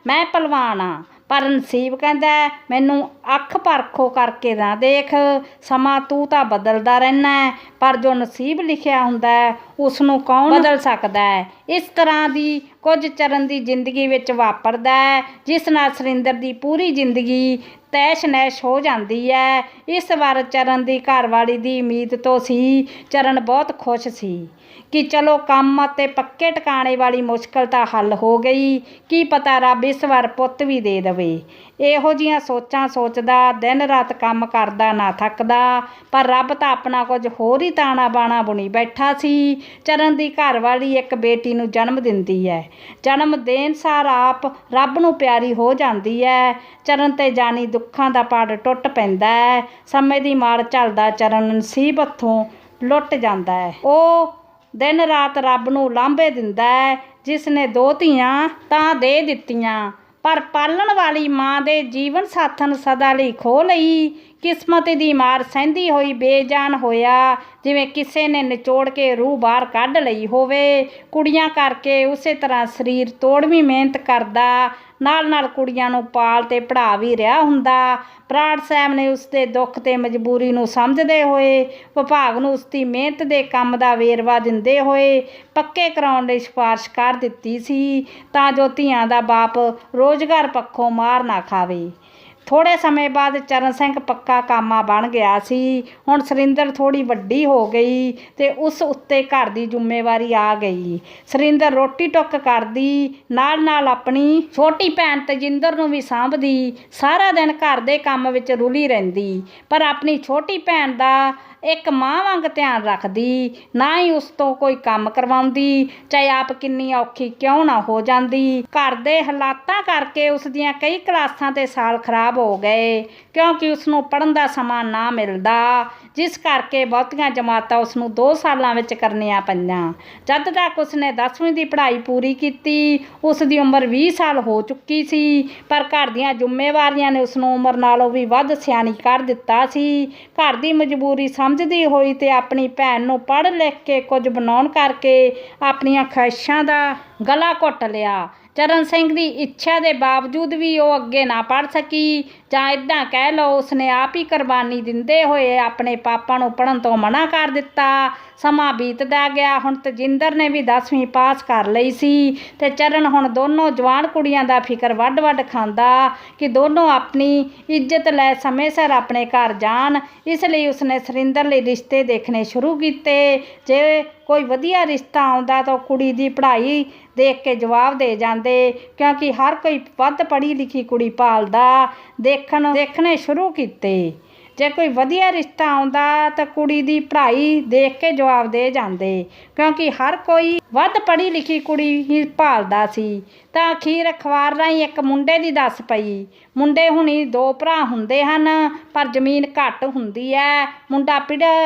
Speaker 1: ਮੈਂ ਭਲਵਾਨ ਹਾਂ, ਪਰ ਨਸੀਬ ਕਹਿੰਦਾ ਮੈਨੂੰ ਅੱਖ ਪਰਖੋ ਕਰਕੇ ਨਾ ਦੇਖ। ਸਮਾਂ ਤੂੰ ਤਾਂ ਬਦਲਦਾ ਰਹਿੰਦਾ ਹੈ, ਪਰ ਜੋ ਨਸੀਬ ਲਿਖਿਆ ਹੁੰਦਾ ਉਸ ਨੂੰ ਕੌਣ ਬਦਲ ਸਕਦਾ ਹੈ। ਇਸ ਤਰ੍ਹਾਂ ਦੀ ਕੁਝ ਚਰਨ ਦੀ ਜ਼ਿੰਦਗੀ ਵਿੱਚ ਵਾਪਰਦਾ ਹੈ ਜਿਸ ਨਾਲ ਸੁਰਿੰਦਰ ਦੀ ਪੂਰੀ ਜ਼ਿੰਦਗੀ ਤੈਸ਼ ਨੈਸ਼ ਹੋ ਜਾਂਦੀ ਹੈ। ਇਸ ਵਾਰ ਚਰਨ ਦੀ ਘਰਵਾਲੀ ਦੀ ਉਮੀਦ ਤੋਂ ਸੀ। ਚਰਨ ਬਹੁਤ ਖੁਸ਼ ਸੀ ਕਿ ਚਲੋ ਕੰਮ ਅਤੇ ਪੱਕੇ ਟਿਕਾਣੇ ਵਾਲੀ ਮੁਸ਼ਕਲ ਤਾਂ ਹੱਲ ਹੋ ਗਈ। ਕੀ ਪਤਾ ਰੱਬ ਇਸ ਵਾਰ ਪੁੱਤ ਵੀ ਦੇ ਦੇਵੇ। ਇਹੋ ਜਿਹੀਆਂ ਸੋਚਾਂ ਸੋਚਦਾ ਦਿਨ ਰਾਤ ਕੰਮ ਕਰਦਾ ਨਾ ਥੱਕਦਾ, ਪਰ ਰੱਬ ਤਾਂ ਆਪਣਾ ਕੁਝ ਹੋਰ ਹੀ ਤਾਣਾ ਬਾਣਾ ਬੁਣੀ ਬੈਠਾ ਸੀ। ਚਰਨ ਦੀ ਘਰਵਾਲੀ ਇੱਕ ਬੇਟੀ ਨੂੰ ਜਨਮ ਦਿੰਦੀ ਹੈ। ਜਨਮ ਦੇਣ ਸਾਰ ਆਪ ਰੱਬ ਨੂੰ ਪਿਆਰੀ ਹੋ ਜਾਂਦੀ ਹੈ। ਚਰਨ 'ਤੇ ਜਾਨੀ ਦੁੱਖਾਂ ਦਾ ਪਹਾੜ ਟੁੱਟ ਪੈਂਦਾ ਹੈ। ਸਮੇਂ ਦੀ ਮਾਰ ਝੱਲਦਾ ਚਰਨ ਨਸੀਬ ਹੱਥੋਂ ਲੁੱਟ ਜਾਂਦਾ ਹੈ। ਉਹ ਦਿਨ ਰਾਤ ਰੱਬ ਨੂੰ ਲਾਂਭੇ ਦਿੰਦਾ ਹੈ ਜਿਸ ਨੇ 2 ਧੀਆਂ ਤਾਂ ਦੇ ਦਿੱਤੀਆਂ, ਪਰ ਪਾਲਣ ਵਾਲੀ ਮਾਂ ਦੇ ਜੀਵਨ ਸਾਥਣ ਸਦਾ ਲਈ ਖੋਹ ਲਈ। ਕਿਸਮਤ ਦੀ ਮਾਰ ਸਹਿੰਦੀ ਹੋਈ ਬੇਜਾਨ ਹੋਇਆ, ਜਿਵੇਂ ਕਿਸੇ ਨੇ ਨਿਚੋੜ ਕੇ ਰੂਹ ਬਾਹਰ ਕੱਢ ਲਈ ਹੋਵੇ। ਕੁੜੀਆਂ ਕਰਕੇ ਉਸੇ ਤਰ੍ਹਾਂ ਸਰੀਰ ਤੋੜਵੀਂ ਮਿਹਨਤ ਕਰਦਾ, ਨਾਲ ਨਾਲ ਕੁੜੀਆਂ ਨੂੰ ਪਾਲ ਤੇ ਪੜ੍ਹਾ ਵੀ ਰਿਹਾ ਹੁੰਦਾ। ਬਰਾੜ ਸਾਹਿਬ ਨੇ ਉਸ ਦੇ ਦੁੱਖ ਤੇ ਮਜਬੂਰੀ ਨੂੰ ਸਮਝਦੇ ਹੋਏ ਵਿਭਾਗ ਨੂੰ ਉਸ ਦੀ ਮਿਹਨਤ ਦੇ ਕੰਮ ਦਾ ਵੇਰਵਾ ਦਿੰਦੇ ਹੋਏ ਪੱਕੇ ਕਰਾਉਣ ਲਈ ਸਿਫਾਰਿਸ਼ ਕਰ ਦਿੱਤੀ ਸੀ, ਤਾਂ ਜੋ ਧੀਆਂ ਦਾ ਬਾਪ ਰੋਜ਼ਗਾਰ ਪੱਖੋਂ ਮਾਰ ਨਾ ਖਾਵੇ। ਥੋੜ੍ਹੇ ਸਮੇਂ ਬਾਅਦ ਚਰਨ ਸਿੰਘ ਪੱਕਾ ਕਾਮਾ ਬਣ ਗਿਆ ਸੀ। ਹੁਣ ਸਰਿੰਦਰ ਥੋੜ੍ਹੀ ਵੱਡੀ ਹੋ ਗਈ ਅਤੇ ਉਸ ਉੱਤੇ ਘਰ ਦੀ ਜ਼ਿੰਮੇਵਾਰੀ ਆ ਗਈ। ਸਰਿੰਦਰ ਰੋਟੀ ਟੁੱਕ ਕਰਦੀ, ਨਾਲ ਨਾਲ ਆਪਣੀ ਛੋਟੀ ਭੈਣ ਤਜਿੰਦਰ ਨੂੰ ਵੀ ਸਾਂਭਦੀ। ਸਾਰਾ ਦਿਨ ਘਰ ਦੇ ਕੰਮ ਵਿੱਚ ਰੁਲੀ ਰਹਿੰਦੀ, ਪਰ ਆਪਣੀ ਛੋਟੀ ਭੈਣ ਦਾ ਇੱਕ ਮਾਂ ਵਾਂਗ ਧਿਆਨ ਰੱਖਦੀ, ਨਾ ਹੀ ਉਸ ਤੋਂ ਕੋਈ ਕੰਮ ਕਰਵਾਉਂਦੀ, ਚਾਹੇ ਆਪ ਕਿੰਨੀ ਔਖੀ ਕਿਉਂ ਨਾ ਹੋ ਜਾਂਦੀ। ਘਰ ਦੇ ਹਾਲਾਤਾਂ ਕਰਕੇ ਉਸ ਦੀਆਂ ਕਈ ਕਲਾਸਾਂ ਤੇ ਸਾਲ ਖਰਾਬ ਹੋ ਗਏ, ਕਿਉਂਕਿ ਉਸ ਨੂੰ ਪੜ੍ਹਨ ਦਾ ਸਮਾਂ ਨਾ ਮਿਲਦਾ, ਜਿਸ ਕਰਕੇ ਬਹੁਤੀਆਂ ਜਮਾਤਾਂ ਉਸ ਨੂੰ 2 ਸਾਲਾਂ ਵਿੱਚ ਕਰਨੀਆਂ ਪਈਆਂ। ਜਦ ਤੱਕ ਉਸਨੇ 10ਵੀਂ ਦੀ ਪੜ੍ਹਾਈ ਪੂਰੀ ਕੀਤੀ, ਉਸ ਦੀ ਉਮਰ 20 ਸਾਲ ਹੋ ਚੁੱਕੀ ਸੀ, ਪਰ ਘਰ ਦੀਆਂ ਜ਼ਿੰਮੇਵਾਰੀਆਂ ਨੇ ਉਸ ਨੂੰ ਉਮਰ ਨਾਲੋਂ ਵੀ ਵੱਧ ਸਿਆਣੀ ਕਰ ਦਿੱਤਾ ਸੀ। ਘਰ ਦੀ ਮਜਬੂਰੀ ਸਮਝਦੀ ਹੋਈ ਤੇ ਆਪਣੀ ਭੈਣ ਨੂੰ ਪੜ੍ਹ ਲਿਖ ਕੇ ਕੁਝ ਬਣਾਉਣ ਕਰਕੇ ਆਪਣੀਆਂ ਖਵਾਇਸ਼ਾਂ ਦਾ ਗਲਾ ਘੁੱਟ ਲਿਆ। ਚਰਨ ਸਿੰਘ ਦੀ ਇੱਛਾ ਦੇ ਬਾਵਜੂਦ ਵੀ ਉਹ ਅੱਗੇ ਨਾ ਪੜ੍ਹ ਸਕੀ, ਜਾਂ ਇੱਦਾਂ ਕਹਿ ਲਓ ਉਸਨੇ ਆਪ ਹੀ ਕੁਰਬਾਨੀ ਦਿੰਦੇ ਹੋਏ ਆਪਣੇ ਪਾਪਾ ਨੂੰ ਪੜ੍ਹਨ ਤੋਂ ਮਨ੍ਹਾ ਕਰ ਦਿੱਤਾ। ਸਮਾਂ ਬੀਤਦਾ ਗਿਆ। ਹੁਣ ਤਜਿੰਦਰ ਨੇ ਵੀ 10ਵੀਂ ਪਾਸ ਕਰ ਲਈ ਸੀ ਤੇ ਚਰਨ ਹੁਣ ਦੋਨੋਂ ਜਵਾਨ ਕੁੜੀਆਂ ਦਾ ਫਿਕਰ ਵੱਡ ਵੱਡ ਖਾਂਦਾ ਕਿ ਦੋਨੋਂ ਆਪਣੀ ਇੱਜ਼ਤ ਲੈ ਸਮੇਂ ਸਿਰ ਆਪਣੇ ਘਰ ਜਾਣ। ਇਸ ਲਈ ਉਸਨੇ ਸਰਿੰਦਰ ਲਈ ਰਿਸ਼ਤੇ ਦੇਖਣੇ ਸ਼ੁਰੂ ਕੀਤੇ। ਜੇ ਕੋਈ ਵਧੀਆ ਰਿਸ਼ਤਾ ਆਉਂਦਾ ਤਾਂ ਕੁੜੀ ਦੀ ਪੜ੍ਹਾਈ ਦੇਖ ਕੇ ਜਵਾਬ ਦੇ ਜਾਂਦੇ, ਕਿਉਂਕਿ ਹਰ ਕੋਈ ਵੱਧ ਪੜ੍ਹੀ ਲਿਖੀ ਕੁੜੀ ਭਾਲਦਾ। ਦੇਖਣੇ ਸ਼ੁਰੂ ਕੀਤੇ। ਜੇ ਕੋਈ ਵਧੀਆ ਰਿਸ਼ਤਾ ਆਉਂਦਾ ਤਾਂ ਕੁੜੀ ਦੀ ਪੜ੍ਹਾਈ ਦੇਖ ਕੇ ਜਵਾਬ ਦੇ ਜਾਂਦੇ, ਕਿਉਂਕਿ ਹਰ ਕੋਈ ਵੱਧ ਪੜ੍ਹੀ ਲਿਖੀ ਕੁੜੀ ਹੀ ਭਾਲਦਾ ਸੀ। ਤਾਂ ਅਖੀਰ ਅਖਬਾਰ ਰਾਹੀਂ ਇੱਕ ਮੁੰਡੇ ਦੀ ਦੱਸ ਪਈ। ਮੁੰਡੇ ਹੁਣੀ 2 ਭਰਾ ਹੁੰਦੇ ਹਨ, ਪਰ ਜ਼ਮੀਨ ਘੱਟ ਹੁੰਦੀ ਹੈ। ਮੁੰਡਾ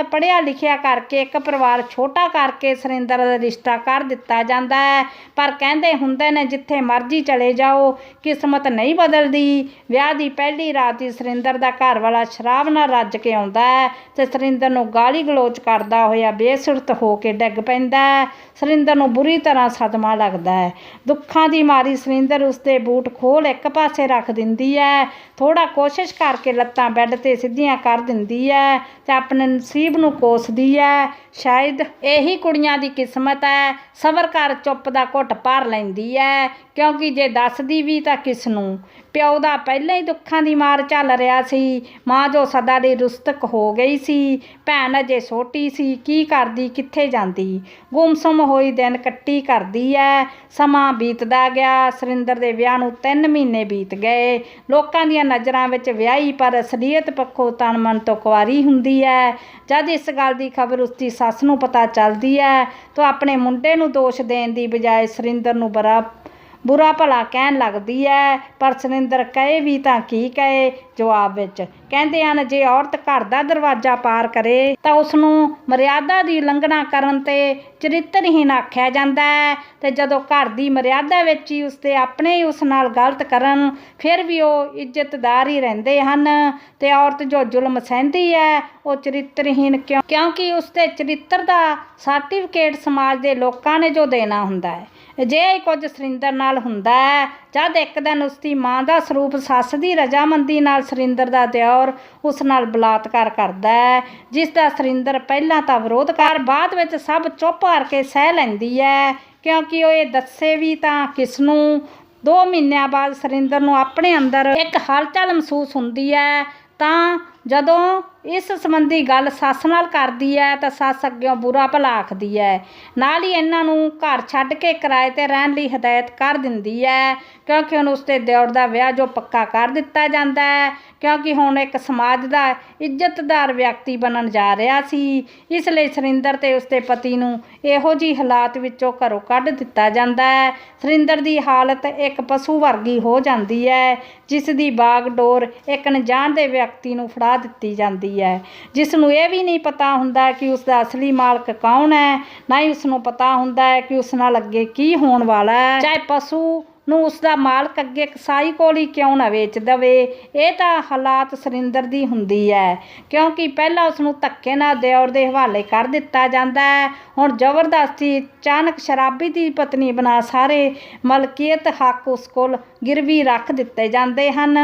Speaker 1: ਪੜ੍ਹਿਆ ਲਿਖਿਆ ਕਰਕੇ ਇੱਕ ਪਰਿਵਾਰ ਛੋਟਾ ਕਰਕੇ ਸਰਿੰਦਰ ਦਾ ਰਿਸ਼ਤਾ ਕਰ ਦਿੱਤਾ ਜਾਂਦਾ ਹੈ, ਪਰ ਕਹਿੰਦੇ ਹੁੰਦੇ ਨੇ ਜਿੱਥੇ ਮਰਜ਼ੀ ਚਲੇ ਜਾਓ, ਕਿਸਮਤ ਨਹੀਂ ਬਦਲਦੀ। ਵਿਆਹ ਦੀ ਪਹਿਲੀ ਰਾਤ ਹੀ ਸਰਿੰਦਰ ਦਾ ਘਰ ਵਾਲਾ ਸ਼ਰਾਬ ਨਾਲ ਰੱਜ ਕੇ ਆਉਂਦਾ ਹੈ ਤੇ ਸਰਿੰਦਰ ਨੂੰ ਗਾਲੀ ਗਲੋਚ ਕਰਦਾ ਹੋਇਆ ਬੇਸੁਰਤ ਹੋ ਕੇ ਡਿੱਗ ਪੈਂਦਾ ਹੈ। ਸਰਿੰਦਰ ਨੂੰ ਬੁਰੀ ਤਰ੍ਹਾਂ ਸਦਮਾ ਲੱਗਦਾ ਹੈ। ਦੁੱਖਾਂ ਦੀ ਮਾਰੀ ਸਰਿੰਦਰ ਉਸਦੇ ਬੂਟ ਖੋਲ ਇੱਕ ਪਾਸੇ ਰੱਖ ਦਿੰਦੀ ਹੈ। ਥੋੜ੍ਹਾ ਕੋਸ਼ਿਸ਼ ਕਰਕੇ ਲੱਤਾਂ ਬੈੱਡ 'ਤੇ ਸਿੱਧੀਆਂ ਕਰ ਦਿੰਦੀ ਹੈ ਤੇ ਆਪਣੇ ਨਸੀਬ ਨੂੰ ਕੋਸਦੀ ਹੈ। ਸ਼ਾਇਦ ਇਹੀ ਕੁੜੀਆਂ ਦੀ ਕਿਸਮਤ ਹੈ। ਸਬਰ ਕਰ, ਚੁੱਪ ਦਾ ਘੁੱਟ ਭਰ ਲੈਂਦੀ ਹੈ, ਕਿਉਂਕਿ ਜੇ ਦੱਸਦੀ ਵੀ ਤਾਂ ਕਿਸ ਨੂੰ। ਪਿਓ ਦਾ ਪਹਿਲਾਂ ਹੀ ਦੁੱਖਾਂ ਦੀ ਮਾਰ ਝੱਲ ਰਿਹਾ ਸੀ। ਮਾਂ ਜੋ ਸਦਾ ਦੀ ਰੁਸਤਕ ਹੋ ਗਈ ਸੀ। ਭੈਣ ਅਜੇ ਛੋਟੀ ਸੀ, ਕੀ ਕਰਦੀ, ਕਿੱਥੇ ਜਾਂਦੀ। ਗੁੰਮਸੁੰਮ ਹੋਈ ਦਿਨ ਕੱਟੀ ਕਰਦੀ ਹੈ। ਸਮਾਂ ਬੀਤਦਾ ਗਿਆ। ਸਰਿੰਦਰ ਦੇ ਵਿਆਹ ਨੂੰ 3 ਮਹੀਨੇ ਬੀਤ ਗਏ। ਲੋਕਾਂ ਦੀਆਂ ਨਜ਼ਰਾਂ ਵਿੱਚ ਵਿਆਹੀ, ਪਰ ਅਸਲੀਅਤ ਪੱਖੋਂ ਤਨ ਮਨ ਤੋਂ ਕੁਆਰੀ ਹੁੰਦੀ ਹੈ। ਜਦ ਇਸ ਗੱਲ ਦੀ ਖਬਰ ਉਸਦੀ ਸੱਸ ਨੂੰ ਪਤਾ ਚੱਲਦੀ ਹੈ ਤਾਂ ਆਪਣੇ ਮੁੰਡੇ ਨੂੰ ਦੋਸ਼ ਦੇਣ ਦੀ ਬਜਾਏ ਸਰਿੰਦਰ ਨੂੰ ਬੁਰਾ ਭਲਾ ਕਹਿਣ ਲੱਗਦੀ ਹੈ। ਪਰ ਸਰਿੰਦਰ ਕਹੇ ਵੀ ਤਾਂ ਕੀ ਕਹੇ। ਜਵਾਬ ਵਿੱਚ ਕਹਿੰਦੇ ਹਨ, ਜੇ ਔਰਤ ਘਰ ਦਾ ਦਰਵਾਜ਼ਾ ਪਾਰ ਕਰੇ ਤਾਂ ਉਸ ਨੂੰ ਮਰਿਆਦਾ ਦੀ ਉਲੰਘਣਾ ਕਰਨ 'ਤੇ ਚਰਿੱਤਰਹੀਣ ਆਖਿਆ ਜਾਂਦਾ ਹੈ, ਅਤੇ ਜਦੋਂ ਘਰ ਦੀ ਮਰਿਆਦਾ ਵਿੱਚ ਹੀ ਉਸਦੇ ਆਪਣੇ ਹੀ ਉਸ ਨਾਲ ਗਲਤ ਕਰਨ, ਫਿਰ ਵੀ ਉਹ ਇੱਜ਼ਤਦਾਰ ਹੀ ਰਹਿੰਦੇ ਹਨ। ਅਤੇ ਔਰਤ ਜੋ ਜ਼ੁਲਮ ਸਹਿੰਦੀ ਹੈ ਉਹ ਚਰਿੱਤਰਹੀਣ ਕਿਉਂਕਿ ਉਸਦੇ ਚਰਿੱਤਰ ਦਾ ਸਰਟੀਫਿਕੇਟ ਸਮਾਜ ਦੇ ਲੋਕਾਂ ਨੇ ਜੋ ਦੇਣਾ ਹੁੰਦਾ ਹੈ। ਅਜਿਹਾ ਕੁਝ ਸਰਿੰਦਰ ਨਾਲ ਹੁੰਦਾ ਹੈ। ਜਦ ਇੱਕ ਦਿਨ ਉਸਦੀ ਮਾਂ ਦਾ ਸਰੂਪ ਸੱਸ ਦੀ ਰਜਾਮੰਦੀ ਨਾਲ ਸਰਿੰਦਰ ਦਾ ਦਿਓਰ ਉਸ ਨਾਲ ਬਲਾਤਕਾਰ ਕਰਦਾ ਹੈ, ਜਿਸ ਦਾ ਸਰਿੰਦਰ ਪਹਿਲਾਂ ਤਾਂ ਵਿਰੋਧ ਕਰ ਬਾਅਦ ਵਿੱਚ ਸਭ ਚੁੱਪ ਕਰਕੇ ਸਹਿ ਲੈਂਦੀ ਹੈ, ਕਿਉਂਕਿ ਉਹ ਇਹ ਦੱਸੇ ਵੀ ਤਾਂ ਕਿਸ ਨੂੰ। 2 ਮਹੀਨਿਆਂ ਬਾਅਦ ਸਰਿੰਦਰ ਨੂੰ ਆਪਣੇ ਅੰਦਰ ਇੱਕ ਹਲਚਲ ਮਹਿਸੂਸ ਹੁੰਦੀ ਹੈ। ਤਾਂ ਜਦੋਂ ਇਸ ਸੰਬੰਧੀ ਗੱਲ ਸੱਸ ਨਾਲ ਕਰਦੀ ਹੈ ਤਾਂ ਸੱਸ ਅੱਗਿਓਂ ਬੁਰਾ ਭਲਾ ਆਖਦੀ ਹੈ। ਨਾਲ ਹੀ ਇਹਨਾਂ ਨੂੰ ਘਰ ਛੱਡ ਕੇ ਕਿਰਾਏ 'ਤੇ ਰਹਿਣ ਲਈ ਹਦਾਇਤ ਕਰ ਦਿੰਦੀ ਹੈ, ਕਿਉਂਕਿ ਹੁਣ ਉਸਦੇ ਦਿਓਰ ਦਾ ਵਿਆਹ ਜੋ ਪੱਕਾ ਕਰ ਦਿੱਤਾ ਜਾਂਦਾ ਹੈ, ਕਿਉਂਕਿ ਹੁਣ ਇੱਕ ਸਮਾਜ ਦਾ ਇੱਜ਼ਤਦਾਰ ਵਿਅਕਤੀ ਬਣਨ ਜਾ ਰਿਹਾ ਸੀ। ਇਸ ਲਈ ਸਰਿੰਦਰ ਅਤੇ ਉਸਦੇ ਪਤੀ ਨੂੰ ਇਹੋ ਜਿਹੀ ਹਾਲਾਤ ਵਿੱਚੋਂ ਘਰੋਂ ਕੱਢ ਦਿੱਤਾ ਜਾਂਦਾ ਹੈ। ਸਰਿੰਦਰ ਦੀ ਹਾਲਤ ਇੱਕ ਪਸ਼ੂ ਵਰਗੀ ਹੋ ਜਾਂਦੀ ਹੈ, ਜਿਸ ਦੀ ਬਾਗਡੋਰ ਇੱਕ ਅਣਜਾਣ ਦੇ ਵਿਅਕਤੀ ਨੂੰ ਫੜਾ ਦਿੱਤੀ ਜਾਂਦੀ ਹੈ, ਜਿਸ ਨੂੰ ਇਹ ਵੀ ਨਹੀਂ ਪਤਾ ਹੁੰਦਾ ਕਿ ਉਸ ਦਾ ਅਸਲੀ ਮਾਲਕ ਕੌਣ ਹੈ, ਨਾ ਹੀ ਉਸ ਨੂੰ ਪਤਾ ਹੁੰਦਾ ਹੈ ਕਿ ਉਸ ਨਾਲ ਅੱਗੇ ਕੀ ਹੋਣ ਵਾਲਾ ਹੈ। ਚਾਹੇ ਪਸ਼ੂ ਨੂੰ ਉਸਦਾ ਮਾਲਕ ਅੱਗੇ ਕਸਾਈ ਕੋਲ ਹੀ ਕਿਉਂ ਨਾ ਵੇਚ ਦੇਵੇ। ਇਹ ਤਾਂ ਹਾਲਾਤ ਸੁਰਿੰਦਰ ਦੀ ਹੁੰਦੀ ਹੈ, ਕਿਉਂਕਿ ਪਹਿਲਾਂ ਉਸਨੂੰ ਧੱਕੇ ਨਾਲ ਦਿਓਰ ਦੇ ਹਵਾਲੇ ਕਰ ਦਿੱਤਾ ਜਾਂਦਾ ਹੈ। ਹੁਣ ਜ਼ਬਰਦਸਤੀ ਅਚਾਨਕ ਸ਼ਰਾਬੀ ਦੀ ਪਤਨੀ ਬਣਾ ਸਾਰੇ ਮਲਕੀਅਤ ਹੱਕ ਉਸ ਕੋਲ ਗਿਰਵੀ ਰੱਖ ਦਿੱਤੇ ਜਾਂਦੇ ਹਨ।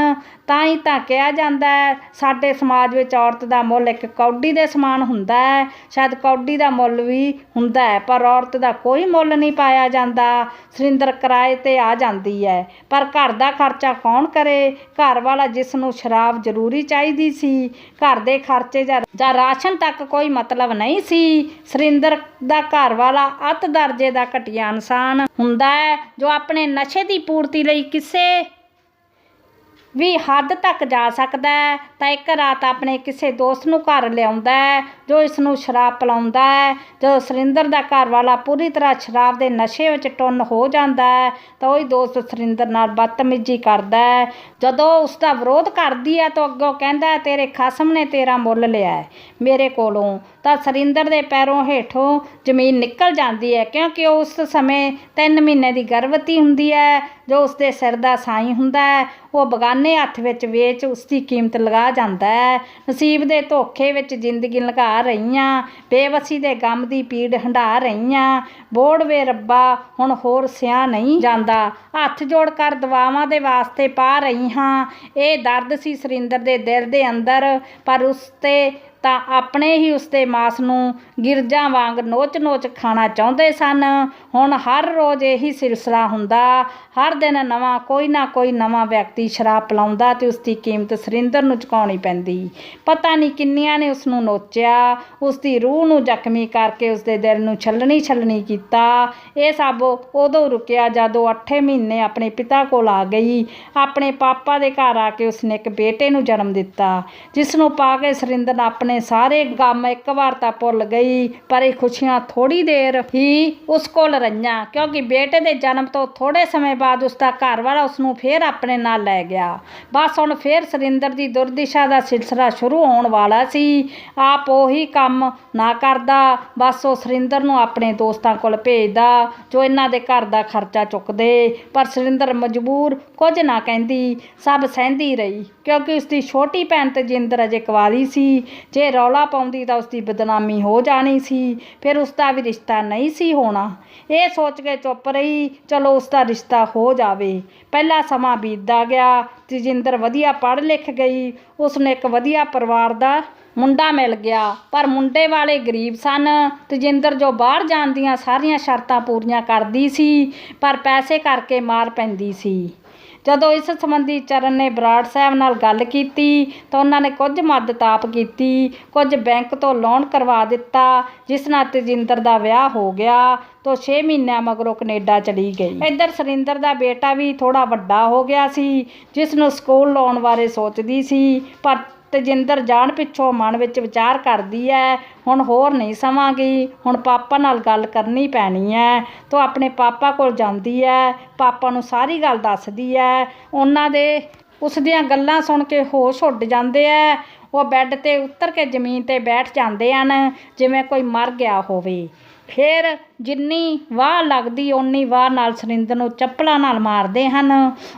Speaker 1: ਤਾਂ ਹੀ ਤਾਂ ਕਿਹਾ ਜਾਂਦਾ ਹੈ, ਸਾਡੇ ਸਮਾਜ ਵਿੱਚ ਔਰਤ ਦਾ ਮੁੱਲ ਇੱਕ ਕੌਡੀ ਦੇ ਸਮਾਨ ਹੁੰਦਾ ਹੈ। ਸ਼ਾਇਦ ਕੌਡੀ ਦਾ ਮੁੱਲ ਵੀ ਹੁੰਦਾ ਹੈ, ਪਰ ਔਰਤ ਦਾ ਕੋਈ ਮੁੱਲ ਨਹੀਂ ਪਾਇਆ ਜਾਂਦਾ। ਸੁਰਿੰਦਰ ਕਿਰਾਏ 'ਤੇ ਆ ਜਾਂਦੀ ਹੈ, ਪਰ ਘਰ ਦਾ ਖਰਚਾ ਕੌਣ ਕਰੇ? ਘਰ ਵਾਲਾ ਜਿਸ ਨੂੰ ਸ਼ਰਾਬ ਜ਼ਰੂਰੀ ਚਾਹੀਦੀ ਸੀ, ਘਰ ਦੇ ਖਰਚੇ ਜਾਂ ਰਾਸ਼ਨ ਤੱਕ ਕੋਈ ਮਤਲਬ ਨਹੀਂ ਸੀ। ਸੁਰਿੰਦਰ ਦਾ ਘਰ ਵਾਲਾ ਅੱਤ ਦਰਜੇ ਦਾ ਘਟੀਆ ਇਨਸਾਨ ਹੁੰਦਾ ਹੈ, ਜੋ ਆਪਣੇ ਨਸ਼ੇ ਦੀ ਪੂਰਤੀ ਲਈ ਕਿਸੇ ਵੀ ਹੱਦ ਤੱਕ ਜਾ ਸਕਦਾ ਹੈ। ਤਾਂ ਇੱਕ ਰਾਤ ਆਪਣੇ ਕਿਸੇ ਦੋਸਤ ਨੂੰ ਘਰ ਲਿਆਉਂਦਾ ਹੈ, ਜੋ ਇਸ ਨੂੰ ਸ਼ਰਾਬ ਪਿਲਾਉਂਦਾ ਹੈ। ਜਦੋਂ ਸੁਰਿੰਦਰ ਦਾ ਘਰ ਵਾਲਾ ਪੂਰੀ ਤਰ੍ਹਾਂ ਸ਼ਰਾਬ ਦੇ ਨਸ਼ੇ ਵਿੱਚ ਟੁੰਨ ਹੋ ਜਾਂਦਾ ਹੈ, ਤਾਂ ਉਹੀ ਦੋਸਤ ਸੁਰਿੰਦਰ ਨਾਲ ਬਦਤਮੀਜ਼ੀ ਕਰਦਾ ਹੈ। ਜਦੋਂ ਉਸ ਦਾ ਵਿਰੋਧ ਕਰਦੀ ਹੈ ਤਾਂ ਅੱਗੋਂ ਕਹਿੰਦਾ ਹੈ, ਤੇਰੇ ਖਸਮ ਨੇ ਤੇਰਾ ਮੁੱਲ ਲਿਆ ਹੈ ਮੇਰੇ ਕੋਲੋਂ। ਤਾਂ ਸੁਰਿੰਦਰ ਦੇ ਪੈਰੋਂ ਹੇਠੋਂ ਜ਼ਮੀਨ ਨਿਕਲ ਜਾਂਦੀ ਹੈ, ਕਿਉਂਕਿ ਉਹ ਉਸ ਸਮੇਂ 3 ਮਹੀਨੇ ਦੀ ਗਰਭਵਤੀ ਹੁੰਦੀ ਹੈ, ਜੋ ਉਸਦੇ ਸਿਰ ਦਾ ਸਾਈਂ ਹੁੰਦਾ ਹੈ। ਉਹ ਬਗਾਨੇ ਹੱਥ ਵਿੱਚ ਵੇਚ ਉਸਦੀ ਕੀਮਤ ਲਗਾ ਜਾਂਦਾ ਹੈ। ਨਸੀਬ ਦੇ ਧੋਖੇ ਵਿੱਚ ਜ਼ਿੰਦਗੀ ਲੰਘਾ ਰਹੀਆਂ, ਬੇਵਸੀ ਦੇ ਗਮ ਦੀ ਪੀੜ ਹੰਢਾ ਰਹੀਆਂ। ਬੋੜ ਵੇ ਰੱਬਾ, ਹੁਣ ਹੋਰ ਸਿਆਂ ਨਹੀਂ ਜਾਂਦਾ, ਹੱਥ ਜੋੜ ਕਰ ਦੁਆਵਾਂ ਦੇ ਵਾਸਤੇ ਪਾ ਰਹੀ ਹਾਂ। ਇਹ ਦਰਦ ਸੀ ਸੁਰਿੰਦਰ ਦੇ ਦਿਲ ਦੇ ਅੰਦਰ, ਪਰ ਉਸ 'ਤੇ ਤਾਂ ਆਪਣੇ ਹੀ ਉਸਦੇ ਮਾਸ ਨੂੰ ਗਿਰਜਾਂ ਵਾਂਗ ਨੋਚ-ਨੋਚ ਖਾਣਾ ਚਾਹੁੰਦੇ ਸਨ। ਹੁਣ ਹਰ ਰੋਜ਼ ਇਹੀ ਸਿਲਸਿਲਾ ਹੁੰਦਾ। ਹਰ ਦਿਨ ਨਵਾਂ ਕੋਈ ਨਾ ਕੋਈ ਨਵਾਂ ਵਿਅਕਤੀ ਸ਼ਰਾਬ ਪਿਲਾਉਂਦਾ ਅਤੇ ਉਸਦੀ ਕੀਮਤ ਸੁਰਿੰਦਰ ਨੂੰ ਚੁਕਾਉਣੀ ਪੈਂਦੀ। ਪਤਾ ਨਹੀਂ ਕਿੰਨੀਆਂ ਨੇ ਉਸਨੂੰ ਨੋਚਿਆ, ਉਸਦੀ ਰੂਹ ਨੂੰ ਜ਼ਖਮੀ ਕਰਕੇ ਉਸਦੇ ਦਿਲ ਨੂੰ ਛਲਣੀ ਕੀਤਾ। ਇਹ ਸਭ ਉਦੋਂ ਰੁਕਿਆ ਜਦੋਂ 8 ਮਹੀਨੇ ਆਪਣੇ ਪਿਤਾ ਕੋਲ ਆ ਗਈ। ਆਪਣੇ ਪਾਪਾ ਦੇ ਘਰ ਆ ਕੇ ਉਸਨੇ ਇੱਕ ਬੇਟੇ ਨੂੰ ਜਨਮ ਦਿੱਤਾ, ਜਿਸ ਨੂੰ ਪਾ ਕੇ ਸੁਰਿੰਦਰ ਆਪਣੇ ਸਾਰੇ ਗਮ ਇੱਕ ਵਾਰ ਤਾਂ ਭੁੱਲ ਗਈ, ਪਰ ਇਹ ਖੁਸ਼ੀਆਂ ਥੋੜ੍ਹੀ ਦੇਰ ਹੀ ਉਸ ਕੋਲ ਰਹੀਆਂ, ਕਿਉਂਕਿ ਬੇਟੇ ਦੇ ਜਨਮ ਤੋਂ ਥੋੜ੍ਹੇ ਸਮੇਂ ਬਾਅਦ ਉਸਦਾ ਘਰ ਵਾਲਾ ਉਸਨੂੰ ਫੇਰ ਆਪਣੇ ਨਾਲ ਲੈ ਗਿਆ। ਬਸ ਹੁਣ ਫੇਰ ਸੁਰਿੰਦਰ ਦੀ ਦੁਰਦਸ਼ਾ ਦਾ ਸਿਲਸਿਲਾ ਸ਼ੁਰੂ ਹੋਣ ਵਾਲਾ ਸੀ। ਆਪ ਉਹੀ ਕੰਮ ਨਾ ਕਰਦਾ, ਬਸ ਉਹ ਸੁਰਿੰਦਰ ਨੂੰ ਆਪਣੇ ਦੋਸਤਾਂ ਕੋਲ ਭੇਜਦਾ, ਜੋ ਇਹਨਾਂ ਦੇ ਘਰ ਦਾ ਖਰਚਾ ਚੁੱਕਦੇ। ਪਰ ਸੁਰਿੰਦਰ ਮਜਬੂਰ ਕੁਝ ਨਾ ਕਹਿੰਦੀ, ਸਭ ਸਹਿੰਦੀ ਰਹੀ, ਕਿਉਂਕਿ ਉਸਦੀ ਛੋਟੀ ਭੈਣ ਤੇਜਿੰਦਰ ਅਜੇ ਕੁਆਰੀ ਸੀ। ਜੇ ਰੌਲਾ ਪਾਉਂਦੀ ਤਾਂ ਉਸਦੀ ਬਦਨਾਮੀ ਹੋ ਜਾਣੀ ਸੀ, ਫਿਰ ਉਸਦਾ ਵੀ ਰਿਸ਼ਤਾ ਨਹੀਂ ਸੀ ਹੋਣਾ। ਇਹ ਸੋਚ ਕੇ ਚੁੱਪ ਰਹੀ, ਚਲੋ ਉਸਦਾ ਰਿਸ਼ਤਾ ਹੋ ਜਾਵੇ। ਪਹਿਲਾ ਸਮਾਂ ਬੀਤਦਾ ਗਿਆ। ਤੇਜਿੰਦਰ ਵਧੀਆ ਪੜ੍ਹ ਲਿਖ ਗਈ, ਉਸਨੂੰ ਇੱਕ ਵਧੀਆ ਪਰਿਵਾਰ ਦਾ ਮੁੰਡਾ ਮਿਲ ਗਿਆ, ਪਰ ਮੁੰਡੇ ਵਾਲੇ ਗਰੀਬ ਸਨ। ਤੇਜਿੰਦਰ ਜੋ ਬਾਹਰ ਜਾਣ ਦੀਆਂ ਸਾਰੀਆਂ ਸ਼ਰਤਾਂ ਪੂਰੀਆਂ ਕਰਦੀ ਸੀ, ਪਰ ਪੈਸੇ ਕਰਕੇ ਮਾਰ ਪੈਂਦੀ ਸੀ। ਜਦੋਂ ਇਸ ਸੰਬੰਧੀ ਚਰਨ ਨੇ ਬਰਾੜ ਸਾਹਿਬ ਨਾਲ ਗੱਲ ਕੀਤੀ ਤਾਂ ਉਹਨਾਂ ਨੇ ਕੁਝ ਮਦਦ ਆਪ ਕੀਤੀ, ਕੁਝ ਬੈਂਕ ਤੋਂ ਲੋਨ ਕਰਵਾ ਦਿੱਤਾ, ਜਿਸ ਨਾਲ ਤੇਜਿੰਦਰ ਦਾ ਵਿਆਹ ਹੋ ਗਿਆ। ਤੋਂ 6 ਮਹੀਨਿਆਂ ਮਗਰੋਂ ਕੈਨੇਡਾ ਚਲੀ ਗਈ। ਇੱਧਰ ਸੁਰਿੰਦਰ ਦਾ ਬੇਟਾ ਵੀ ਥੋੜ੍ਹਾ ਵੱਡਾ ਹੋ ਗਿਆ ਸੀ, ਜਿਸ ਨੂੰ ਸਕੂਲ ਲਾਉਣ ਬਾਰੇ ਸੋਚਦੀ ਸੀ, ਪਰ ਤੇਜਿੰਦਰ ਜਾਣ ਪਿੱਛੋਂ ਮਨ ਵਿੱਚ ਵਿਚਾਰ ਕਰਦੀ ਹੈ, ਹੁਣ ਹੋਰ ਨਹੀਂ ਸਮਾਂਗੀ, ਹੁਣ ਪਾਪਾ ਨਾਲ ਗੱਲ ਕਰਨੀ ਪੈਣੀ ਹੈ। ਤੋ ਆਪਣੇ ਪਾਪਾ ਕੋਲ ਜਾਂਦੀ ਹੈ, ਪਾਪਾ ਨੂੰ ਸਾਰੀ ਗੱਲ ਦੱਸਦੀ ਹੈ। ਉਹਨਾਂ ਦੇ ਉਸ ਦੀਆਂ ਗੱਲਾਂ ਸੁਣ ਕੇ ਹੋਸ਼ ਉੱਡ ਜਾਂਦੇ ਹੈ। ਉਹ ਬੈੱਡ 'ਤੇ ਉਤਰ ਕੇ ਜ਼ਮੀਨ 'ਤੇ ਬੈਠ ਜਾਂਦੇ ਹਨ, ਜਿਵੇਂ ਕੋਈ ਮਰ ਗਿਆ ਹੋਵੇ। ਫਿਰ ਜਿੰਨੀ ਵਾਹ ਲੱਗਦੀ ਓਨੀ ਵਾਹ ਨਾਲ ਸੁਰਿੰਦਰ ਨੂੰ ਚੱਪਲਾਂ ਨਾਲ ਮਾਰਦੇ ਹਨ।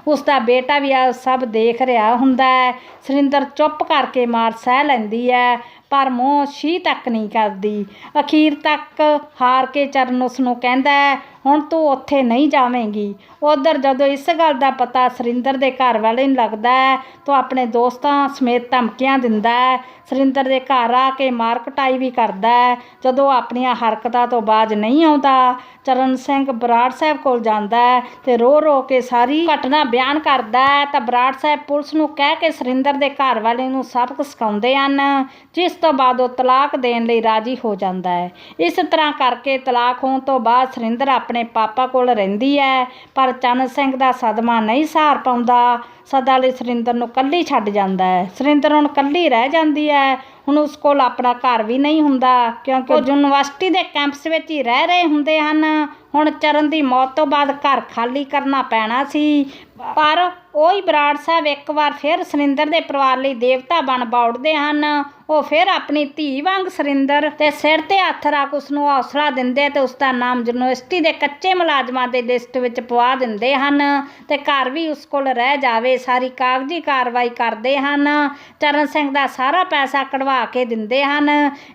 Speaker 1: ਉਸਦਾ ਬੇਟਾ ਵੀ ਆ ਸਭ ਦੇਖ ਰਿਹਾ ਹੁੰਦਾ ਹੈ। ਸੁਰਿੰਦਰ ਚੁੱਪ ਕਰਕੇ ਮਾਰ ਸਹਿ ਲੈਂਦੀ ਹੈ, ਪਰ ਮੂੰਹ ਛੀ ਤੱਕ ਨਹੀਂ ਕਰਦੀ। ਅਖੀਰ ਤੱਕ ਹਾਰ ਕੇ ਚਰਨ ਉਸਨੂੰ ਕਹਿੰਦਾ ਹੈ, ਹੁਣ ਤੂੰ ਉੱਥੇ ਨਹੀਂ ਜਾਵੇਂਗੀ। ਉੱਧਰ ਜਦੋਂ ਇਸ ਗੱਲ ਦਾ ਪਤਾ ਸੁਰਿੰਦਰ ਦੇ ਘਰ ਵਾਲੇ ਨੂੰ ਲੱਗਦਾ ਹੈ ਤਾਂ ਆਪਣੇ ਦੋਸਤਾਂ ਸਮੇਤ ਧਮਕੀਆਂ ਦਿੰਦਾ ਹੈ। ਸੁਰਿੰਦਰ ਦੇ ਘਰ ਆ ਕੇ ਮਾਰ ਕੁਟਾਈ ਵੀ ਕਰਦਾ ਹੈ। ਜਦੋਂ ਆਪਣੀਆਂ ਹਰਕਤਾਂ ਤੋਂ ਬਾਜ਼ ਨਹੀਂ ਆਉਂਦਾ, ਚਰਨ ਸਿੰਘ ਬਰਾੜ ਸਾਹਿਬ ਕੋਲ ਜਾਂਦਾ ਹੈ ਅਤੇ ਰੋ ਰੋ ਕੇ ਸਾਰੀ ਘਟਨਾ ਬਿਆਨ ਕਰਦਾ ਹੈ। ਤਾਂ ਬਰਾੜ ਸਾਹਿਬ ਪੁਲਿਸ ਨੂੰ ਕਹਿ ਕੇ ਸੁਰਿੰਦਰ ਦੇ ਘਰ ਵਾਲੇ ਨੂੰ ਸਬਕ ਸਿਖਾਉਂਦੇ ਹਨ, ਜਿਸ ਤੋਂ ਬਾਅਦ ਉਹ ਤਲਾਕ ਦੇਣ ਲਈ ਰਾਜ਼ੀ ਹੋ ਜਾਂਦਾ ਹੈ। ਇਸ ਤਰ੍ਹਾਂ ਕਰਕੇ ਤਲਾਕ ਹੋਣ ਤੋਂ ਬਾਅਦ ਸੁਰਿੰਦਰ ਆਪਣੇ ਪਾਪਾ ਕੋਲ ਰਹਿੰਦੀ ਹੈ, ਪਰ ਚਰਨ ਸਿੰਘ ਦਾ ਸਦਮਾ ਨਹੀਂ ਸਹਾਰ ਪਾਉਂਦਾ। ਸਦਾ ਲਈ ਸੁਰਿੰਦਰ ਨੂੰ ਇਕੱਲੀ ਛੱਡ ਜਾਂਦਾ ਹੈ। ਸੁਰਿੰਦਰ ਹੁਣ ਇਕੱਲੀ ਰਹਿ ਜਾਂਦੀ ਹੈ। ਹੁਣ ਉਸ ਕੋਲ ਆਪਣਾ ਘਰ ਵੀ ਨਹੀਂ ਹੁੰਦਾ, ਕਿਉਂਕਿ ਉਹ ਯੂਨੀਵਰਸਿਟੀ ਦੇ ਕੈਂਪਸ ਵਿੱਚ ਹੀ ਰਹਿ ਰਹੇ ਹੁੰਦੇ ਹਨ। ਹੁਣ ਚਰਨ ਦੀ ਮੌਤ ਤੋਂ ਬਾਅਦ ਘਰ ਖਾਲੀ ਕਰਨਾ ਪੈਣਾ ਸੀ, ਪਰ ਉਹੀ ਬਰਾੜ ਸਾਹਿਬ ਇੱਕ ਵਾਰ ਫਿਰ ਸੁਰਿੰਦਰ ਦੇ ਪਰਿਵਾਰ ਲਈ ਦੇਵਤਾ ਬਣ ਬੌੜਦੇ ਹਨ। ਉਹ ਫਿਰ ਆਪਣੀ ਧੀ ਵਾਂਗ ਸੁਰਿੰਦਰ ਦੇ ਸਿਰ 'ਤੇ ਹੱਥ ਰੱਖ ਉਸ ਨੂੰ ਹੌਸਲਾ ਦਿੰਦੇ ਅਤੇ ਉਸ ਦਾ ਨਾਮ ਯੂਨੀਵਰਸਿਟੀ ਦੇ ਕੱਚੇ ਮੁਲਾਜ਼ਮਾਂ ਦੇ ਲਿਸਟ ਵਿੱਚ ਪਵਾ ਦਿੰਦੇ ਹਨ ਅਤੇ ਘਰ ਵੀ ਉਸ ਕੋਲ ਰਹਿ ਜਾਵੇ। ਸਾਰੀ ਕਾਗਜ਼ੀ ਕਾਰਵਾਈ ਕਰਦੇ ਹਨ। ਚਰਨ ਸਿੰਘ ਦਾ ਸਾਰਾ ਪੈਸਾ ਕਢਵਾ ਕੇ ਦਿੰਦੇ ਹਨ।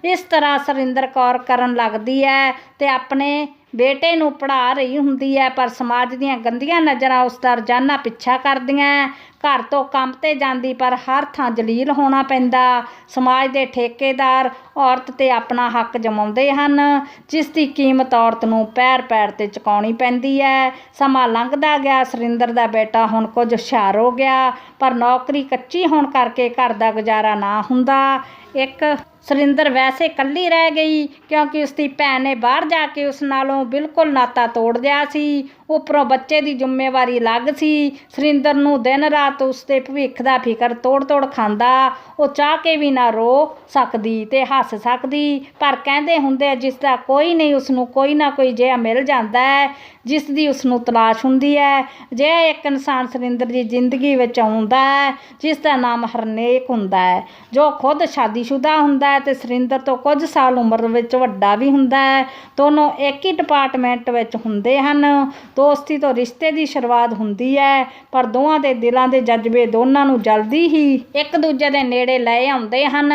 Speaker 1: ਇਸ ਤਰ੍ਹਾਂ ਸੁਰਿੰਦਰ ਕੌਰ ਕਰਨ ਲੱਗਦੀ ਹੈ ਅਤੇ ਆਪਣੇ ਬੇਟੇ ਨੂੰ ਪੜ੍ਹਾ ਰਹੀ ਹੁੰਦੀ ਹੈ, ਪਰ ਸਮਾਜ ਦੀਆਂ ਗੰਦੀਆਂ ਨਜ਼ਰਾਂ ਉਸ ਦਾ ਰੋਜ਼ਾਨਾ ਪਿੱਛਾ ਕਰਦੀਆਂ। ਘਰ ਤੋਂ ਕੰਮ 'ਤੇ ਜਾਂਦੀ, ਪਰ ਹਰ ਥਾਂ ਜਲੀਲ ਹੋਣਾ ਪੈਂਦਾ। ਸਮਾਜ ਦੇ ਠੇਕੇਦਾਰ ਔਰਤ 'ਤੇ ਆਪਣਾ ਹੱਕ ਜਮਾਉਂਦੇ ਹਨ, ਜਿਸ ਦੀ ਕੀਮਤ ਔਰਤ ਨੂੰ ਪੈਰ ਪੈਰ 'ਤੇ ਚੁਕਾਉਣੀ ਪੈਂਦੀ ਹੈ। ਸਮਾਂ ਲੰਘਦਾ ਗਿਆ। ਸੁਰਿੰਦਰ ਦਾ ਬੇਟਾ ਹੁਣ ਕੁਝ ਹੁਸ਼ਿਆਰ ਹੋ ਗਿਆ, ਪਰ ਨੌਕਰੀ ਕੱਚੀ ਹੋਣ ਕਰਕੇ ਘਰ ਦਾ ਗੁਜ਼ਾਰਾ ਨਾ ਹੁੰਦਾ। ਇੱਕ ਸੁਰਿੰਦਰ ਵੈਸੇ ਇਕੱਲੀ ਰਹਿ ਗਈ, ਕਿਉਂਕਿ ਉਸਦੀ ਭੈਣ ਨੇ ਬਾਹਰ ਜਾ ਕੇ ਉਸ ਨਾਲੋਂ ਬਿਲਕੁਲ ਨਾਤਾ ਤੋੜ ਲਿਆ ਸੀ। ਉੱਪਰੋਂ ਬੱਚੇ ਦੀ ਜ਼ਿੰਮੇਵਾਰੀ ਅਲੱਗ ਸੀ। ਸੁਰਿੰਦਰ ਨੂੰ ਦਿਨ ਰਾਤ ਉਸਦੇ ਭਵਿੱਖ ਦਾ ਫਿਕਰ ਤੋੜ ਖਾਂਦਾ। ਉਹ ਚਾਹ ਕੇ ਵੀ ਨਾ ਰੋ ਸਕਦੀ ਅਤੇ ਹੱਸ ਸਕਦੀ, ਪਰ ਕਹਿੰਦੇ ਹੁੰਦੇ ਜਿਸ ਦਾ ਕੋਈ ਨਹੀਂ ਉਸਨੂੰ ਕੋਈ ਨਾ ਕੋਈ ਜਿਹਾ ਮਿਲ ਜਾਂਦਾ ਹੈ ਜਿਸ ਦੀ ਉਸਨੂੰ ਤਲਾਸ਼ ਹੁੰਦੀ ਹੈ। ਅਜਿਹਾ ਇੱਕ ਇਨਸਾਨ ਸੁਰਿੰਦਰ ਦੀ ਜ਼ਿੰਦਗੀ ਵਿੱਚ ਆਉਂਦਾ ਹੈ, ਜਿਸ ਦਾ ਨਾਮ ਹਰਨੇਕ ਹੁੰਦਾ ਹੈ, ਜੋ ਖੁਦ ਸ਼ਾਦੀशुदा ਹੁੰਦਾ ਹੈ ਅਤੇ ਸੁਰਿੰਦਰ ਤੋਂ ਕੁਝ ਸਾਲ ਉਮਰ ਵਿੱਚ ਵੱਡਾ ਵੀ ਹੁੰਦਾ ਹੈ। ਦੋਨੋਂ ਇੱਕ ਹੀ ਡਿਪਾਰਟਮੈਂਟ ਵਿੱਚ ਹੁੰਦੇ ਹਨ। ਦੋਸਤੀ ਤੋਂ ਰਿਸ਼ਤੇ ਦੀ ਸ਼ੁਰੂਆਤ ਹੁੰਦੀ ਹੈ, ਪਰ ਦੋਵਾਂ ਦੇ ਦਿਲਾਂ ਦੇ ਜਜ਼ਬੇ ਦੋਨਾਂ ਨੂੰ ਜਲਦੀ ਹੀ ਇੱਕ ਦੂਜੇ ਦੇ ਨੇੜੇ ਲੈ ਆਉਂਦੇ ਹਨ।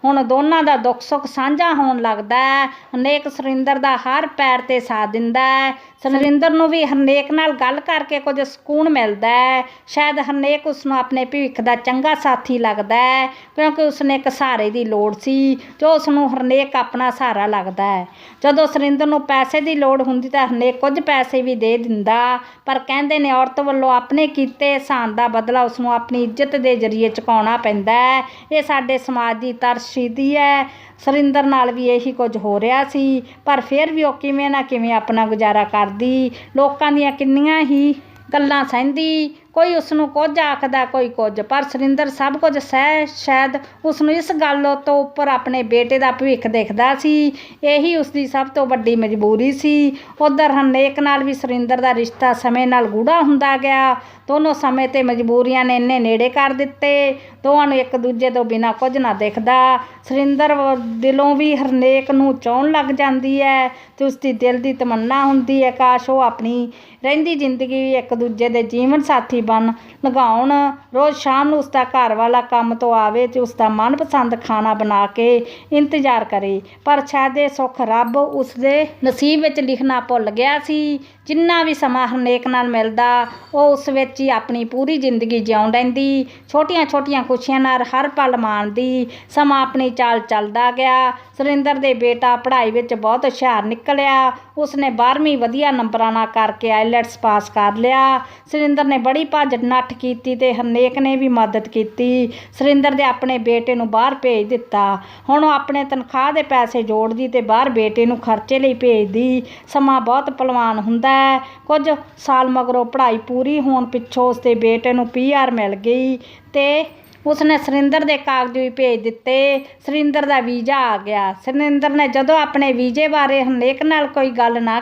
Speaker 1: ਹੁਣ ਦੋਨਾਂ ਦਾ ਦੁੱਖ ਸੁੱਖ ਸਾਂਝਾ ਹੋਣ ਲੱਗਦਾ ਹੈ। ਹਰਨੇਕ ਸੁਰਿੰਦਰ ਦਾ ਹਰ ਪੈਰ 'ਤੇ ਸਾਥ ਦਿੰਦਾ ਹੈ। ਸੁਰਿੰਦਰ ਨੂੰ ਵੀ ਹਰਨੇਕ ਨਾਲ ਗੱਲ ਕਰਕੇ ਕੁਝ ਸਕੂਨ ਮਿਲਦਾ ਹੈ। ਸ਼ਾਇਦ ਹਰਨੇਕ ਉਸ ਨੂੰ ਆਪਣੇ ਭਵਿੱਖ ਦਾ ਚੰਗਾ ਸਾਥੀ ਲੱਗਦਾ ਹੈ, ਕਿਉਂਕਿ ਉਸਨੇ ਇੱਕ ਸਹਾਰੇ ਦੀ ਲੋੜ ਸੀ, ਜੋ ਉਸ ਨੂੰ ਹਰਨੇਕ ਆਪਣਾ ਸਹਾਰਾ ਲੱਗਦਾ ਹੈ। ਜਦੋਂ ਸੁਰਿੰਦਰ ਨੂੰ ਪੈਸੇ ਦੀ ਲੋੜ ਹੁੰਦੀ ਤਾਂ ਹਰਨੇਕ ਕੁਝ ਪੈਸੇ ਵੀ ਦੇ ਦਿੰਦਾ, ਪਰ ਕਹਿੰਦੇ ਨੇ ਔਰਤ ਵੱਲੋਂ ਆਪਣੇ ਕੀਤੇ ਅਹਿਸਾਨ ਦਾ ਬਦਲਾ ਉਸ ਨੂੰ ਆਪਣੀ ਇੱਜ਼ਤ ਦੇ ਜ਼ਰੀਏ ਚੁਕਾਉਣਾ ਪੈਂਦਾ ਹੈ। ਇਹ ਸਾਡੇ ਸਮਾਜ ਦੀ ਤਰਸ਼ੀਦੀ ਹੈ। ਸੁਰਿੰਦਰ ਨਾਲ ਵੀ ਇਹੀ ਕੁਝ ਹੋ ਰਿਹਾ ਸੀ, ਪਰ ਫਿਰ ਵੀ ਉਹ ਕਿਵੇਂ ਨਾ ਕਿਵੇਂ ਆਪਣਾ ਗੁਜ਼ਾਰਾ ਕਰਦੀ। ਲੋਕਾਂ ਦੀਆਂ ਕਿੰਨੀਆਂ ਹੀ ਗੱਲਾਂ ਸਹਿੰਦੀ, ਕੋਈ ਉਸ ਨੂੰ ਕੁਝ ਆਖਦਾ, ਕੋਈ ਕੁਝ, ਪਰ ਸੁਰਿੰਦਰ ਸਭ ਕੁਝ ਸਹਿ। ਸ਼ਾਇਦ ਉਸ ਨੂੰ ਇਸ ਗੱਲ ਤੋਂ ਉੱਪਰ ਆਪਣੇ ਬੇਟੇ ਦਾ ਭਵਿੱਖ ਦਿਖਦਾ ਸੀ। ਇਹੀ ਉਸ ਦੀ ਸਭ ਤੋਂ ਵੱਡੀ ਮਜਬੂਰੀ ਸੀ। ਉੱਧਰ ਹਰਨੇਕ ਨਾਲ ਵੀ ਸੁਰਿੰਦਰ ਦਾ ਰਿਸ਼ਤਾ ਸਮੇਂ ਨਾਲ ਗੂੜ੍ਹਾ ਹੁੰਦਾ ਗਿਆ। ਦੋਨੋਂ ਸਮੇਂ ਤੇ ਮਜਬੂਰੀਆਂ ਨੇ ਇੰਨੇ ਨੇੜੇ ਕਰ ਦਿੱਤੇ, ਦੋਵਾਂ ਨੂੰ ਇੱਕ ਦੂਜੇ ਤੋਂ ਬਿਨਾਂ ਕੁਝ ਨਾ ਦਿਖਦਾ। ਸੁਰਿੰਦਰ ਦਿਲੋਂ ਵੀ ਹਰਨੇਕ ਨੂੰ ਚਾਹੁਣ ਲੱਗ ਜਾਂਦੀ ਹੈ ਅਤੇ ਉਸਦੀ ਦਿਲ ਦੀ ਤਮੰਨਾ ਹੁੰਦੀ ਹੈ ਕਾਸ਼ ਉਹ ਆਪਣੀ ਰਹਿੰਦੀ ਜ਼ਿੰਦਗੀ ਇੱਕ ਦੂਜੇ ਦੇ ਜੀਵਨ ਸਾਥੀ ਬਣ ਲਗਾਉਣ। ਰੋਜ਼ ਸ਼ਾਮ ਨੂੰ ਉਸਦਾ ਘਰ ਵਾਲਾ ਕੰਮ ਤੋਂ ਆਵੇ ਅਤੇ ਉਸਦਾ ਮਨਪਸੰਦ ਖਾਣਾ ਬਣਾ ਕੇ ਇੰਤਜ਼ਾਰ ਕਰੇ, ਪਰ ਸ਼ਾਇਦ ਇਹ ਸੁੱਖ ਰੱਬ ਉਸਦੇ ਨਸੀਬ ਵਿੱਚ ਲਿਖਣਾ ਭੁੱਲ ਗਿਆ ਸੀ। ਜਿੰਨਾ ਵੀ ਸਮਾਂ ਹਰਨੇਕ ਨਾਲ ਮਿਲਦਾ, ਉਹ ਉਸ ਵਿੱਚ ਹੀ ਆਪਣੀ ਪੂਰੀ ਜ਼ਿੰਦਗੀ ਜਿਉਂ ਲੈਂਦੀ, ਛੋਟੀਆਂ ਛੋਟੀਆਂ ਖੁਸ਼ੀਆਂ ਨਾਲ ਹਰ ਪਲ ਮਾਣਦੀ। ਸਮਾਂ ਆਪਣੀ ਚਾਲ ਚੱਲਦਾ ਗਿਆ। ਸੁਰਿੰਦਰ ਦੇ ਬੇਟਾ ਪੜ੍ਹਾਈ ਵਿੱਚ ਬਹੁਤ ਹੁਸ਼ਿਆਰ ਨਿਕਲਿਆ। ਉਸਨੇ 12ਵੀਂ ਵਧੀਆ ਨੰਬਰਾਂ ਨਾਲ ਕਰਕੇ ਆਈਲੈਟਸ ਪਾਸ ਕਰ ਲਿਆ। ਸੁਰਿੰਦਰ ਨੇ ਬੜੀ ਭੱਜ ਨੱਠ ਕੀਤੀ ਅਤੇ ਹਰਨੇਕ ਨੇ ਵੀ ਮਦਦ ਕੀਤੀ। ਸੁਰਿੰਦਰ ਦੇ ਆਪਣੇ ਬੇਟੇ ਨੂੰ ਬਾਹਰ ਭੇਜ ਦਿੱਤਾ। ਹੁਣ ਉਹ ਆਪਣੇ ਤਨਖਾਹ ਦੇ ਪੈਸੇ ਜੋੜਦੀ ਅਤੇ ਬਾਹਰ ਬੇਟੇ ਨੂੰ ਖਰਚੇ ਲਈ ਭੇਜਦੀ। ਸਮਾਂ ਬਹੁਤ ਭਲਵਾਨ ਹੁੰਦਾ ਹੈ। ਕੁਝ ਸਾਲ ਮਗਰੋਂ ਪੜ੍ਹਾਈ ਪੂਰੀ ਹੋਣ ਪਿੱਛੋਂ ਉਸਦੇ ਬੇਟੇ ਨੂੰ PR ਮਿਲ ਗਈ ਅਤੇ ਉਸਨੇ ਸੁਰਿੰਦਰ ਦੇ ਕਾਗਜ਼ ਵੀ ਭੇਜ ਦਿੱਤੇ। ਸੁਰਿੰਦਰ ਦਾ ਵੀਜ਼ਾ ਆ ਗਿਆ। ਸੁਰਿੰਦਰ ਨੇ ਜਦੋਂ ਆਪਣੇ ਵੀਜ਼ੇ ਬਾਰੇ ਹਰਨੇਕ ਨਾਲ ਕੋਈ ਗੱਲ ਨਾ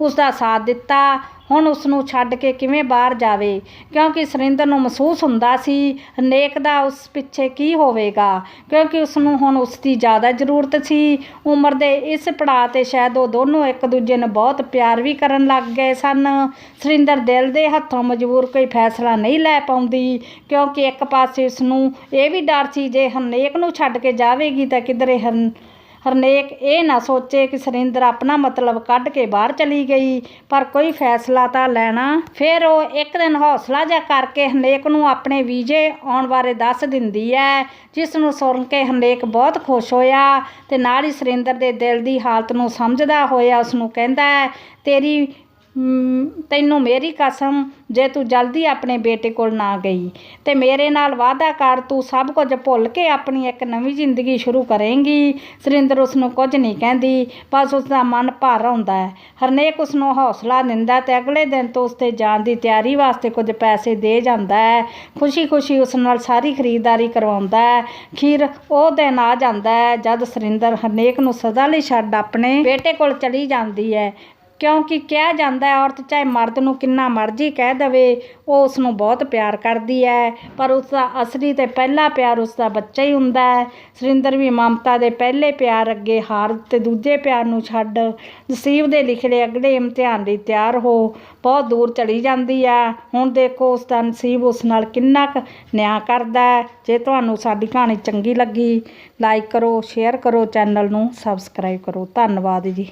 Speaker 1: ਉਸਦਾ ਸਾਥ ਦਿੱਤਾ। ਹੁਣ ਉਸ ਨੂੰ ਛੱਡ ਕੇ ਕਿਵੇਂ ਬਾਹਰ ਜਾਵੇ, ਕਿਉਂਕਿ ਸੁਰਿੰਦਰ ਨੂੰ ਮਹਿਸੂਸ ਹੁੰਦਾ ਸੀ ਹਰਨੇਕ ਦਾ ਉਸ ਪਿੱਛੇ ਕੀ ਹੋਵੇਗਾ, ਕਿਉਂਕਿ ਉਸ ਨੂੰ ਹੁਣ ਉਸ ਦੀ ਜ਼ਿਆਦਾ ਜ਼ਰੂਰਤ ਸੀ। ਉਮਰ ਦੇ ਇਸ ਪੜਾਅ 'ਤੇ ਸ਼ਾਇਦ ਉਹ ਦੋਨੋਂ ਇੱਕ ਦੂਜੇ ਨੂੰ ਬਹੁਤ ਪਿਆਰ ਵੀ ਕਰਨ ਲੱਗ ਗਏ ਸਨ। ਸੁਰਿੰਦਰ ਦਿਲ ਦੇ ਹੱਥੋਂ ਮਜਬੂਰ ਕੋਈ ਫੈਸਲਾ ਨਹੀਂ ਲੈ ਪਾਉਂਦੀ, ਕਿਉਂਕਿ ਇੱਕ ਪਾਸੇ ਉਸ ਨੂੰ ਇਹ ਵੀ ਡਰ ਸੀ ਜੇ ਹਰਨੇਕ ਨੂੰ ਛੱਡ ਕੇ ਜਾਵੇਗੀ ਤਾਂ ਕਿਧਰੇ ਹਰਨੇਕ ਇਹ ਨਾ ਸੋਚੇ ਕਿ ਸੁਰਿੰਦਰ ਆਪਣਾ ਮਤਲਬ ਕੱਢ ਕੇ ਬਾਹਰ ਚਲੀ ਗਈ। ਪਰ ਕੋਈ ਫੈਸਲਾ ਤਾਂ ਲੈਣਾ। ਫਿਰ ਉਹ ਇੱਕ ਦਿਨ ਹੌਸਲਾ ਜਿਹਾ ਕਰਕੇ ਹਰਨੇਕ ਨੂੰ ਆਪਣੇ ਵੀਜ਼ੇ ਆਉਣ ਬਾਰੇ ਦੱਸ ਦਿੰਦੀ ਹੈ, ਜਿਸ ਨੂੰ ਸੁਣ ਕੇ ਹਰਨੇਕ ਬਹੁਤ ਖੁਸ਼ ਹੋਇਆ ਅਤੇ ਨਾਲ ਹੀ ਸੁਰਿੰਦਰ ਦੇ ਦਿਲ ਦੀ ਹਾਲਤ ਨੂੰ ਸਮਝਦਾ ਹੋਇਆ ਉਸ ਨੂੰ ਕਹਿੰਦਾ ਹੈ, ਤੇਰੀ ਤੈਨੂੰ ਮੇਰੀ ਕਸਮ, ਜੇ ਤੂੰ ਜਲਦੀ ਆਪਣੇ ਬੇਟੇ ਕੋਲ ਨਾ ਗਈ ਤੇ ਮੇਰੇ ਨਾਲ ਵਾਅਦਾ ਕਰ, ਤੂੰ ਸਭ ਕੁਝ ਭੁੱਲ ਕੇ ਆਪਣੀ ਇੱਕ ਨਵੀਂ ਜ਼ਿੰਦਗੀ ਸ਼ੁਰੂ ਕਰੇਂਗੀ। ਸੁਰਿੰਦਰ ਉਸਨੂੰ ਕੁਝ ਨਹੀਂ ਕਹਿੰਦੀ, ਬਸ ਉਸਦਾ ਮਨ ਭਰ ਆਉਂਦਾ ਹੈ। ਹਰਨੇਕ ਉਸਨੂੰ ਹੌਸਲਾ ਦਿੰਦਾ ਤੇ ਅਗਲੇ ਦਿਨ ਤੋਂ ਉਸਦੇ ਜਾਣ ਦੀ ਤਿਆਰੀ ਵਾਸਤੇ ਕੁਝ ਪੈਸੇ ਦੇ ਜਾਂਦਾ ਹੈ। ਖੁਸ਼ੀ ਖੁਸ਼ੀ ਉਸ ਨਾਲ ਸਾਰੀ ਖਰੀਦਦਾਰੀ ਕਰਵਾਉਂਦਾ ਹੈ। ਅਖੀਰ ਉਹ ਦਿਨ ਆ ਜਾਂਦਾ ਹੈ ਜਦ ਸੁਰਿੰਦਰ ਹਰਨੇਕ ਨੂੰ ਸਦਾ ਲਈ ਛੱਡ ਆਪਣੇ ਬੇਟੇ ਕੋਲ ਚਲੀ ਜਾਂਦੀ ਹੈ, ਕਿਉਂਕਿ ਕਿਹਾ ਜਾਂਦਾ ਹੈ ਔਰਤ ਚਾਹੇ ਮਰਦ ਨੂੰ ਕਿੰਨਾ ਮਰਜ਼ੀ ਕਹਿ ਦੇਵੇ, ਉਹ ਉਸਨੂੰ ਬਹੁਤ ਪਿਆਰ ਕਰਦੀ ਹੈ, ਪਰ ਉਸਦਾ ਅਸਲੀ ਤੇ ਪਹਿਲਾ ਪਿਆਰ ਉਸਦਾ ਬੱਚਾ ਹੀ ਹੁੰਦਾ ਹੈ। ਸੁਰਿੰਦਰ ਵੀ ਮਮਤਾ ਦੇ ਪਹਿਲੇ ਪਿਆਰ ਅੱਗੇ ਹਾਰ ਤੇ ਦੂਜੇ ਪਿਆਰ ਨੂੰ ਛੱਡ ਨਸੀਬ ਦੇ ਲਿਖੇ ਅਗਲੇ ਇਮਤਿਹਾਨ ਲਈ ਤਿਆਰ ਹੋ ਬਹੁਤ ਦੂਰ ਚਲੀ ਜਾਂਦੀ ਹੈ। ਹੁਣ ਦੇਖੋ ਉਸਦਾ ਨਸੀਬ ਉਸ ਨਾਲ ਕਿੰਨਾ ਕੁ ਨਿਆਂ ਕਰਦਾ ਹੈ। ਜੇ ਤੁਹਾਨੂੰ ਸਾਡੀ ਕਹਾਣੀ ਚੰਗੀ ਲੱਗੀ, ਲਾਈਕ ਕਰੋ, ਸ਼ੇਅਰ ਕਰੋ, ਚੈਨਲ ਨੂੰ ਸਬਸਕ੍ਰਾਈਬ ਕਰੋ। ਧੰਨਵਾਦ ਜੀ।